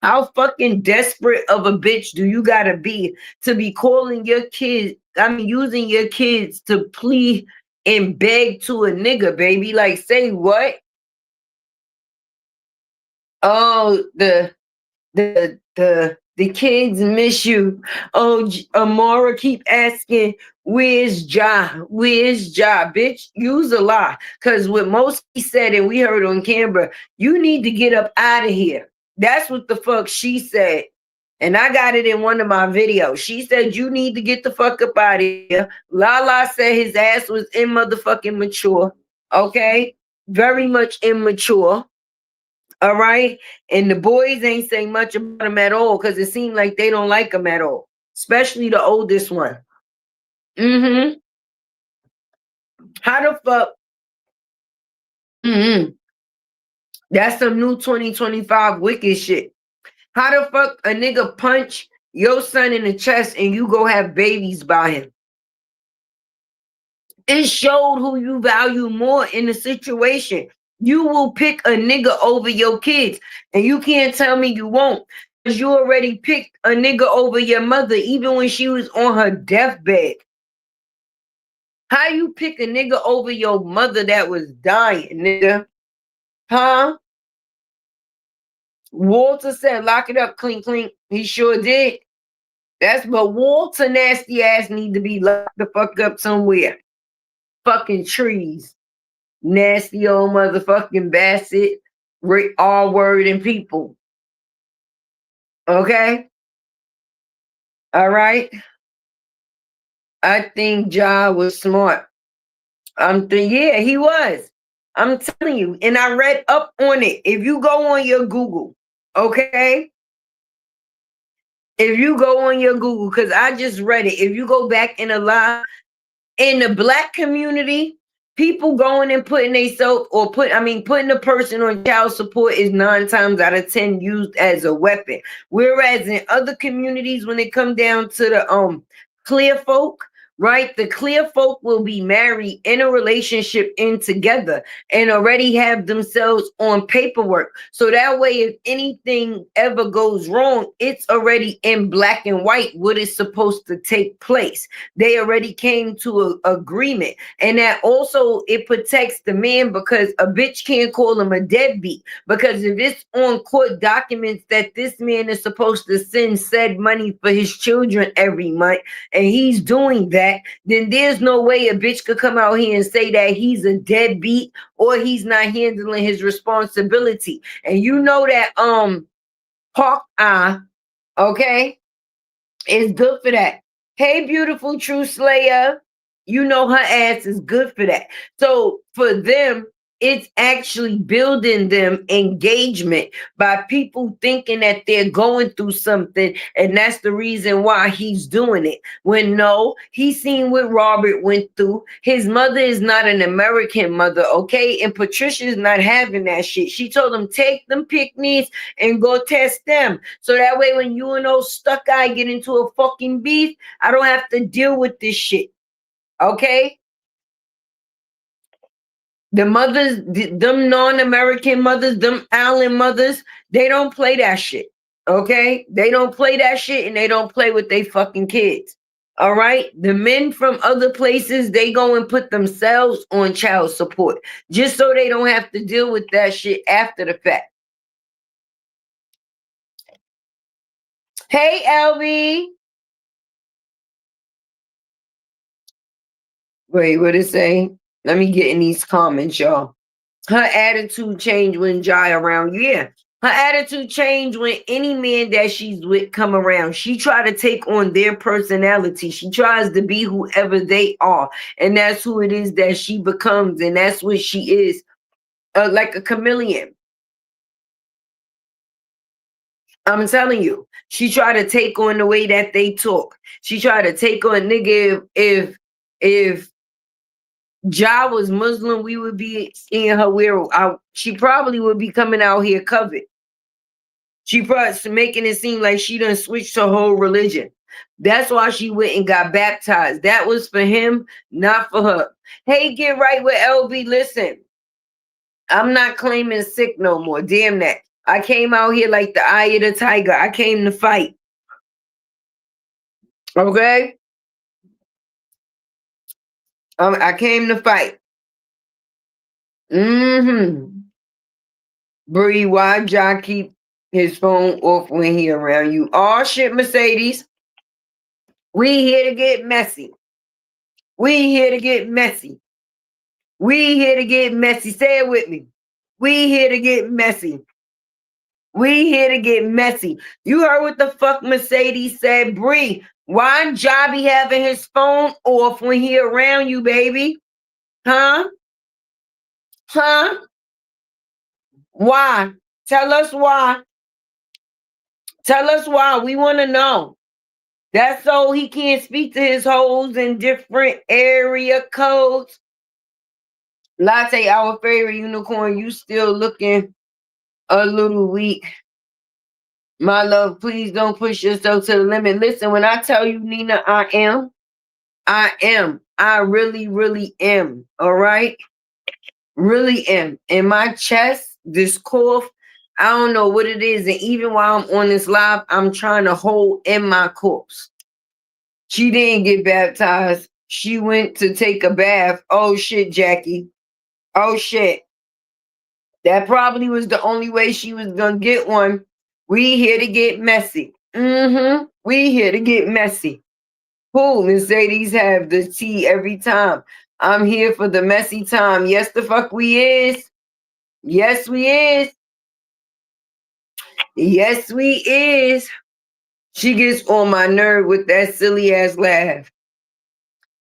How fucking desperate of a bitch do you gotta be to be calling your kids? I mean, using your kids to plead and beg to a nigga, baby. Like, say what? Oh, the kids miss you. Oh, Amara keep asking, "Where's Ja? Where's Ja?" Bitch, use a lie. Cause what Mosky said, and we heard on camera, you need to get up out of here. That's what the fuck she said. And I got it in one of my videos. She said, you need to get the fuck up out of here. Lala said his ass was in motherfucking mature. Okay? Very much immature. All right. And the boys ain't saying much about him at all because it seemed like they don't like him at all, especially the oldest one. Mm-hmm. How the fuck? Mm-hmm. That's some new 2025 wicked shit. How the fuck a nigga punch your son in the chest and you go have babies by him? It showed who you value more in the situation. You will pick a nigga over your kids, and you can't tell me you won't. Because you already picked a nigga over your mother, even when she was on her deathbed. How you pick a nigga over your mother that was dying, nigga? Huh? Walter said, lock it up, clink, clink. He sure did. That's but Walter nasty ass need to be locked the fuck up somewhere. Fucking trees. Nasty old motherfucking Bassett, R word and people. Okay? All right. I think Ja was smart. Yeah, he was. I'm telling you. And I read up on it. If you go on your Google, okay? If you go on your Google, because I just read it. If you go back in a line, in the black community, people going and putting themselves or putting a person on child support is 9 times out of 10 used as a weapon. Whereas in other communities, when it come down to the clear folk, right? The clear folk will be married in a relationship in together and already have themselves on paperwork. So that way, if anything ever goes wrong, it's already in black and white what is supposed to take place. They already came to an agreement. And that also it protects the man because a bitch can't call him a deadbeat. Because if it's on court documents that this man is supposed to send said money for his children every month, and he's doing that, then there's no way a bitch could come out here and say that he's a deadbeat or he's not handling his responsibility. And you know that Hawkeye, okay, is good for that. Hey, beautiful true slayer. You know her ass is good for that. So for them, it's actually building them engagement by people thinking that they're going through something, and that's the reason why he's doing it. When no, he's seen what Robert went through. His mother is not an American mother, okay? And Patricia's not having that shit. She told him, take them picnics and go test them. So that way, when you and those stuck eye get into a fucking beef, I don't have to deal with this shit. Okay? The mothers, them non-American mothers, them Allen mothers, they don't play that shit. Okay? They don't play that shit and they don't play with their fucking kids. All right? The men from other places, they go and put themselves on child support just so they don't have to deal with that shit after the fact. Hey, LB. Wait, what it say? Let me get in these comments, y'all. Her attitude changed when Jai around. Yeah. Her attitude changed when any man that she's with come around. She try to take on their personality. She tries to be whoever they are. And that's who it is that she becomes. And that's what she is. Like a chameleon. I'm telling you. She try to take on the way that they talk. She try to take on nigga if Ja was Muslim, we would be seeing her wear. She probably would be coming out here covered. She probably making it seem like she done switched her whole religion. That's why she went and got baptized. That was for him, not for her. Hey, get right with LB. Listen, I'm not claiming sick no more. Damn that. I came out here like the eye of the tiger. I came to fight. Okay? I came to fight. Mm-hmm. Bree, why John keep his phone off when he around you? Oh shit, Mercedes. We here to get messy. We here to get messy. We here to get messy. Say it with me. We here to get messy. We here to get messy. You heard what the fuck Mercedes said, Bree. Why Jobby having his phone off when he around you, baby? Huh? Huh? Why? Tell us why. Tell us why. We want to know. That's so he can't speak to his hoes in different area codes. Latte, our favorite unicorn, you still looking a little weak. My love, please don't push yourself to the limit. Listen, when I tell you, Nina, I am. I am. I really, really am. All right? Really am. In my chest, this cough, I don't know what it is. And even while I'm on this live, I'm trying to hold in my corpse. She didn't get baptized. She went to take a bath. Oh shit, Jackie. Oh shit. That probably was the only way she was gonna get one. We here to get messy. Mm-hmm. We here to get messy. Who Mercedes have the tea every time. I'm here for the messy time. Yes, the fuck we is. Yes, we is. Yes, we is. She gets on my nerve with that silly ass laugh.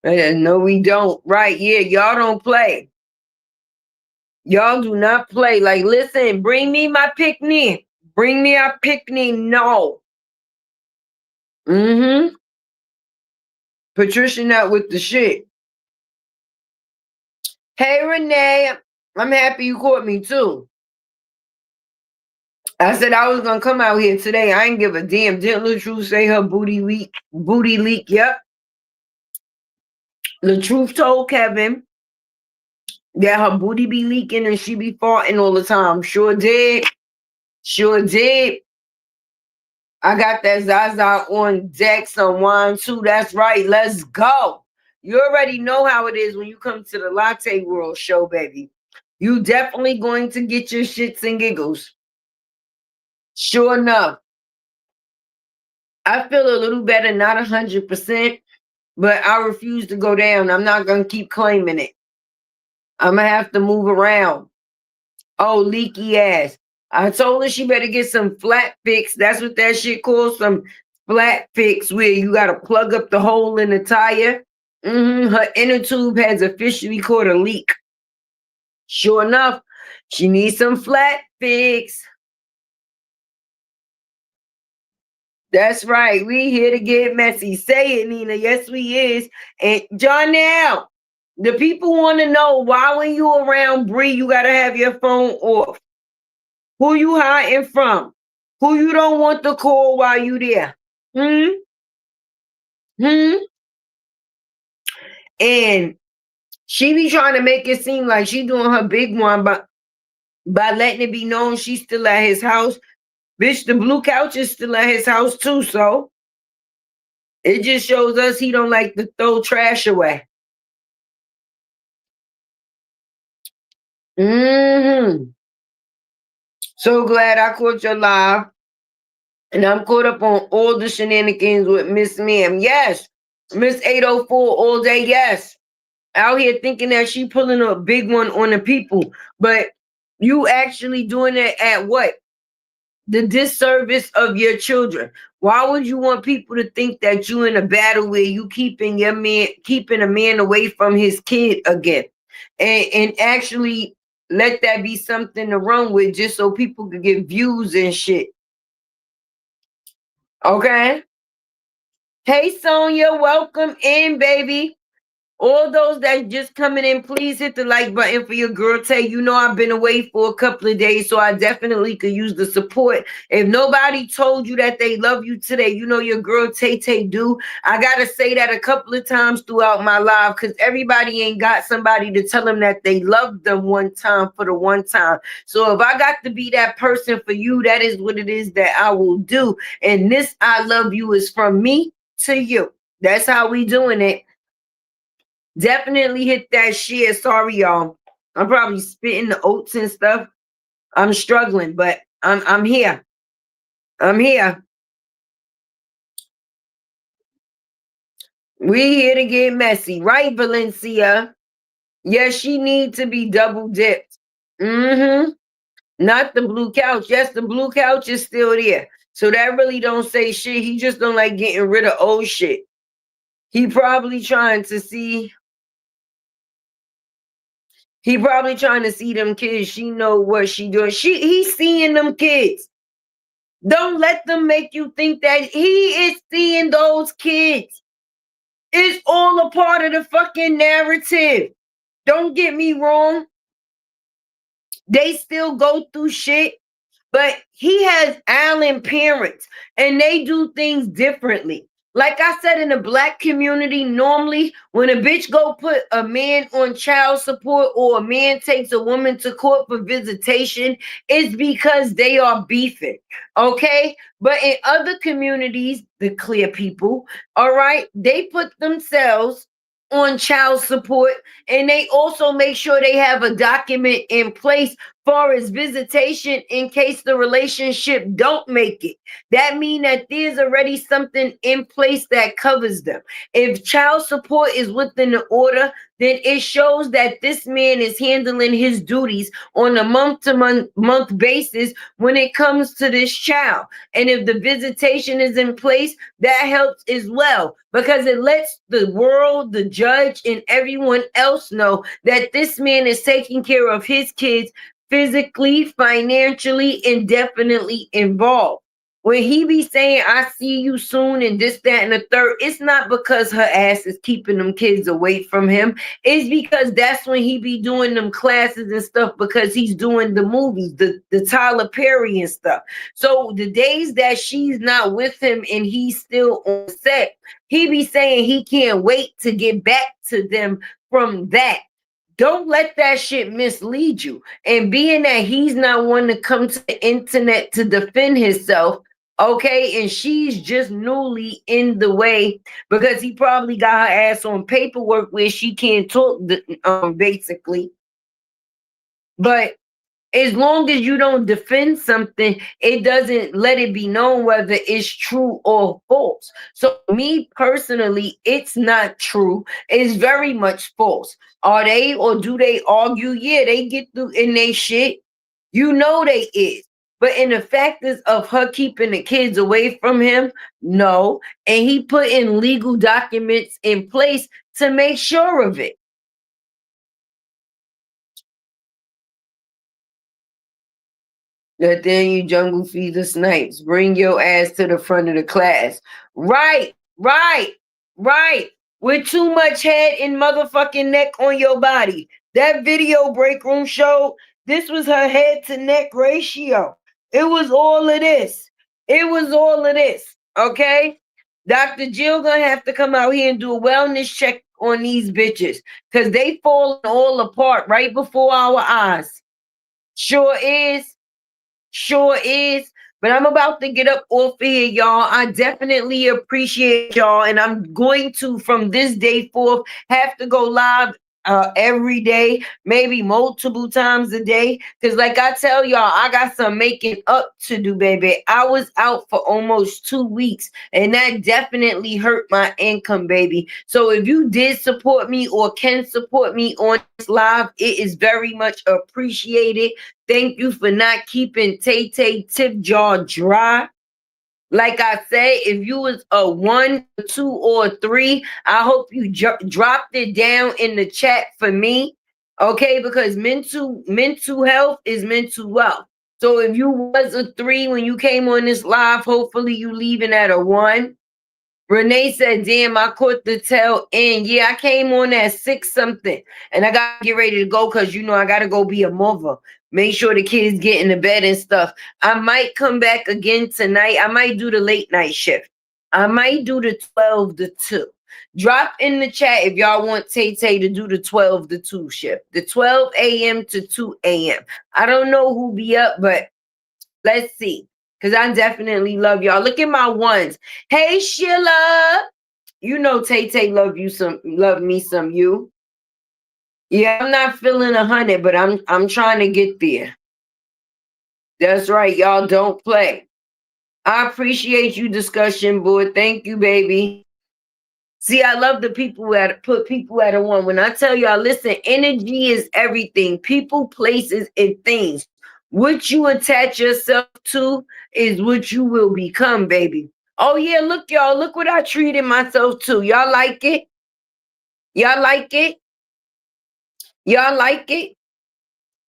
No, we don't. Right? Yeah, y'all don't play. Y'all do not play. Like, listen, bring me my picnic. Bring me a picnic. No. Mm-hmm. Patricia not with the shit. Hey, Renee. I'm happy you caught me too. I said I was gonna come out here today. I ain't give a damn. Didn't LaTruth say her booty leak? Booty leak, yep. LaTruth told Kevin that her booty be leaking and she be farting all the time. Sure did. Sure did. I got that Zaza on deck, some wine too. That's right. Let's go. You already know how it is when you come to the Latte World show, baby. You definitely going to get your shits and giggles. Sure enough. I feel a little better, not 100%, but I refuse to go down. I'm not going to keep claiming it. I'm going to have to move around. Oh, leaky ass. I told her she better get some flat fix. That's what that shit calls, some flat fix, where you got to plug up the hole in the tire. Her inner tube has officially caught a leak. Sure enough, she needs some flat fix. That's right. We here to get messy. Say it, Nina. Yes, we is. And Jonelle, the people want to know why when you around Bree, you gotta have your phone off. Who you hiding from? Who you don't want to call while you there? Hmm? Hmm? And she be trying to make it seem like she doing her big one by letting it be known she's still at his house. Bitch, the blue couch is still at his house too, so it just shows us he don't like to throw trash away. So glad I caught your live. And I'm caught up on all the shenanigans with Miss Ma'am. Yes. Miss 804 all day. Yes. out here thinking that she pulling a big one on the people, but you actually doing it at what? The disservice of your children. Why would you want people to think that you in a battle where you keeping a man away from his kid again? And actually let that be something to run with just so people could get views and shit. Okay. Hey Sonia, welcome in, baby. All those that just coming in, please hit the like button for your girl Tay. You know I've been away for a couple of days, so I definitely could use the support. If nobody told you that they love you today, you know your girl Tay Tay do. I gotta say that a couple of times throughout my life because everybody ain't got somebody to tell them that they love them one time for the one time. So if I got to be that person for you, that is what it is that I will do. And this I love you is from me to you. That's how we doing it. Definitely hit that share. Sorry, y'all. I'm probably spitting the oats and stuff. I'm struggling, but I'm here. I'm here. We here to get messy, right, Valencia? Yes, she needs to be double dipped. Mm-hmm. Not the blue couch. Yes, the blue couch is still there. So that really don't say shit. He just don't like getting rid of old shit. He probably trying to see He probably trying to see them kids. She know what she doing. He's seeing them kids. Don't let them make you think that he is seeing those kids. It's all a part of the fucking narrative. Don't get me wrong. They still go through shit, but he has Allen parents and they do things differently. Like I said, in the black community, normally when a bitch go put a man on child support or a man takes a woman to court for visitation, it's because they are beefing. Okay. But in other communities, the clear people, all right, they put themselves on child support and they also make sure they have a document in place far as visitation in case the relationship don't make it. That means that there's already something in place that covers them. If child support is within the order, then it shows that this man is handling his duties on a month basis when it comes to this child. And if the visitation is in place, that helps as well because it lets the world, the judge, and everyone else know that this man is taking care of his kids physically, financially, and definitely involved. When he be saying, I see you soon, and this, that, and the third, it's not because her ass is keeping them kids away from him. It's because that's when he be doing them classes and stuff because he's doing the movies, the Tyler Perry and stuff. So the days that she's not with him and he's still on set, he be saying he can't wait to get back to them from that. Don't let that shit mislead you. And being that he's not one to come to the internet to defend himself, okay, and she's just newly in the way because he probably got her ass on paperwork where she can't talk, basically. But as long as you don't defend something, it doesn't let it be known whether it's true or false. So, me personally, it's not true. It's very much false. Are they or do they argue? Yeah, they get through in they shit. You know they is. But in the factors of her keeping the kids away from him, no. And he put in legal documents in place to make sure of it. Nathaniel Jungle feed the snipes. Bring your ass to the front of the class. Right, right, right. With too much head and motherfucking neck on your body. That video break room showed this was her head to neck ratio. It was all of this. It was all of this. Okay? Dr. Jill gonna have to come out here and do a wellness check on these bitches. Cause they falling all apart right before our eyes. Sure is. Sure is. But I'm about to get up off of here, y'all. I definitely appreciate y'all. And I'm going to, from this day forth, have to go live every day, maybe multiple times a day. Cause like I tell y'all, I got some making up to do, baby. I was out for almost 2 weeks, and that definitely hurt my income, baby. So if you did support me or can support me on this live, it is very much appreciated. Thank you for not keeping Tay Tay tip jaw dry. Like I say, if you was a 1, 2, or 3, I hope you dropped it down in the chat for me. Okay, because mental health is mental wealth. So if you was a 3 when you came on this live, hopefully you leaving at a 1. Renee said, damn, I caught the tail end. Yeah, I came on at 6 something. And I gotta get ready to go because I gotta go be a mother. Make sure the kids get in the bed and stuff. I might come back again tonight. I might do the late night shift. I might do the 12 to 2. Drop in the chat if y'all want Tay Tay to do the 12 to 2 shift. The 12 a.m. to 2 a.m. I don't know who be up, but let's see. Because I definitely love y'all. Look at my ones. Hey, Sheila. You know Tay Tay love me some you. Yeah, I'm not feeling 100, but I'm trying to get there. That's right, y'all don't play. I appreciate you, discussion board. Thank you, baby. See, I love the people that put people at a 1. When I tell y'all, listen, energy is everything. People, places, and things. What you attach yourself to is what you will become, baby. Oh yeah, look, y'all. Look what I treated myself to. Y'all like it? Y'all like it? Y'all like it?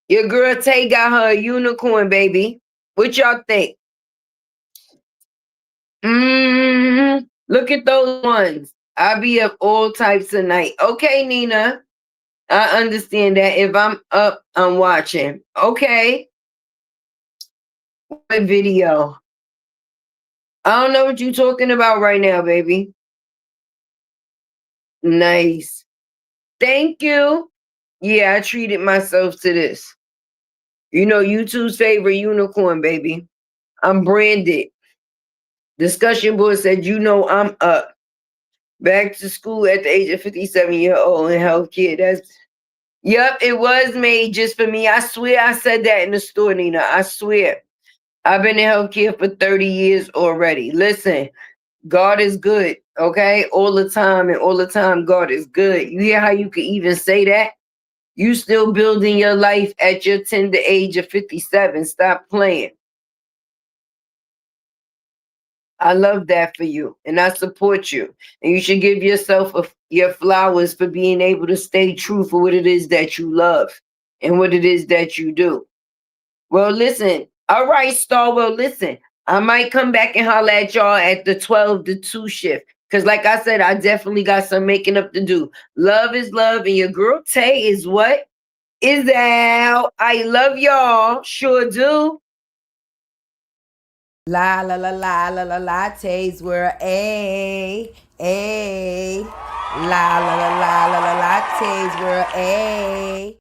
Your girl Tay got her a unicorn, baby. What y'all think? Look at those ones. I be up all types of night. Okay, Nina. I understand that. If I'm up, I'm watching. Okay. What video? I don't know what you're talking about right now, baby. Nice. Thank you. Yeah, I treated myself to this. You know, YouTube's favorite unicorn, baby. I'm branded. Discussion board said, I'm up. Back to school at the age of 57-year-old in healthcare. Yep, it was made just for me. I swear I said that in the store, Nina. I swear. I've been in healthcare for 30 years already. Listen, God is good, okay? All the time, and all the time, God is good. You hear how you can even say that? You still building your life at your tender age of 57. Stop playing. I love that for you, and I support you. And you should give yourself your flowers for being able to stay true for what it is that you love and what it is that you do. Well, listen. All right, Star. Well, listen. I might come back and holler at y'all at the 12 to 2 shift. Because, like I said, I definitely got some making up to do. Love is love, and your girl Tay is what? Is out. I love y'all. Sure do. La la la la la la lattes were a la la la la la la lattes were a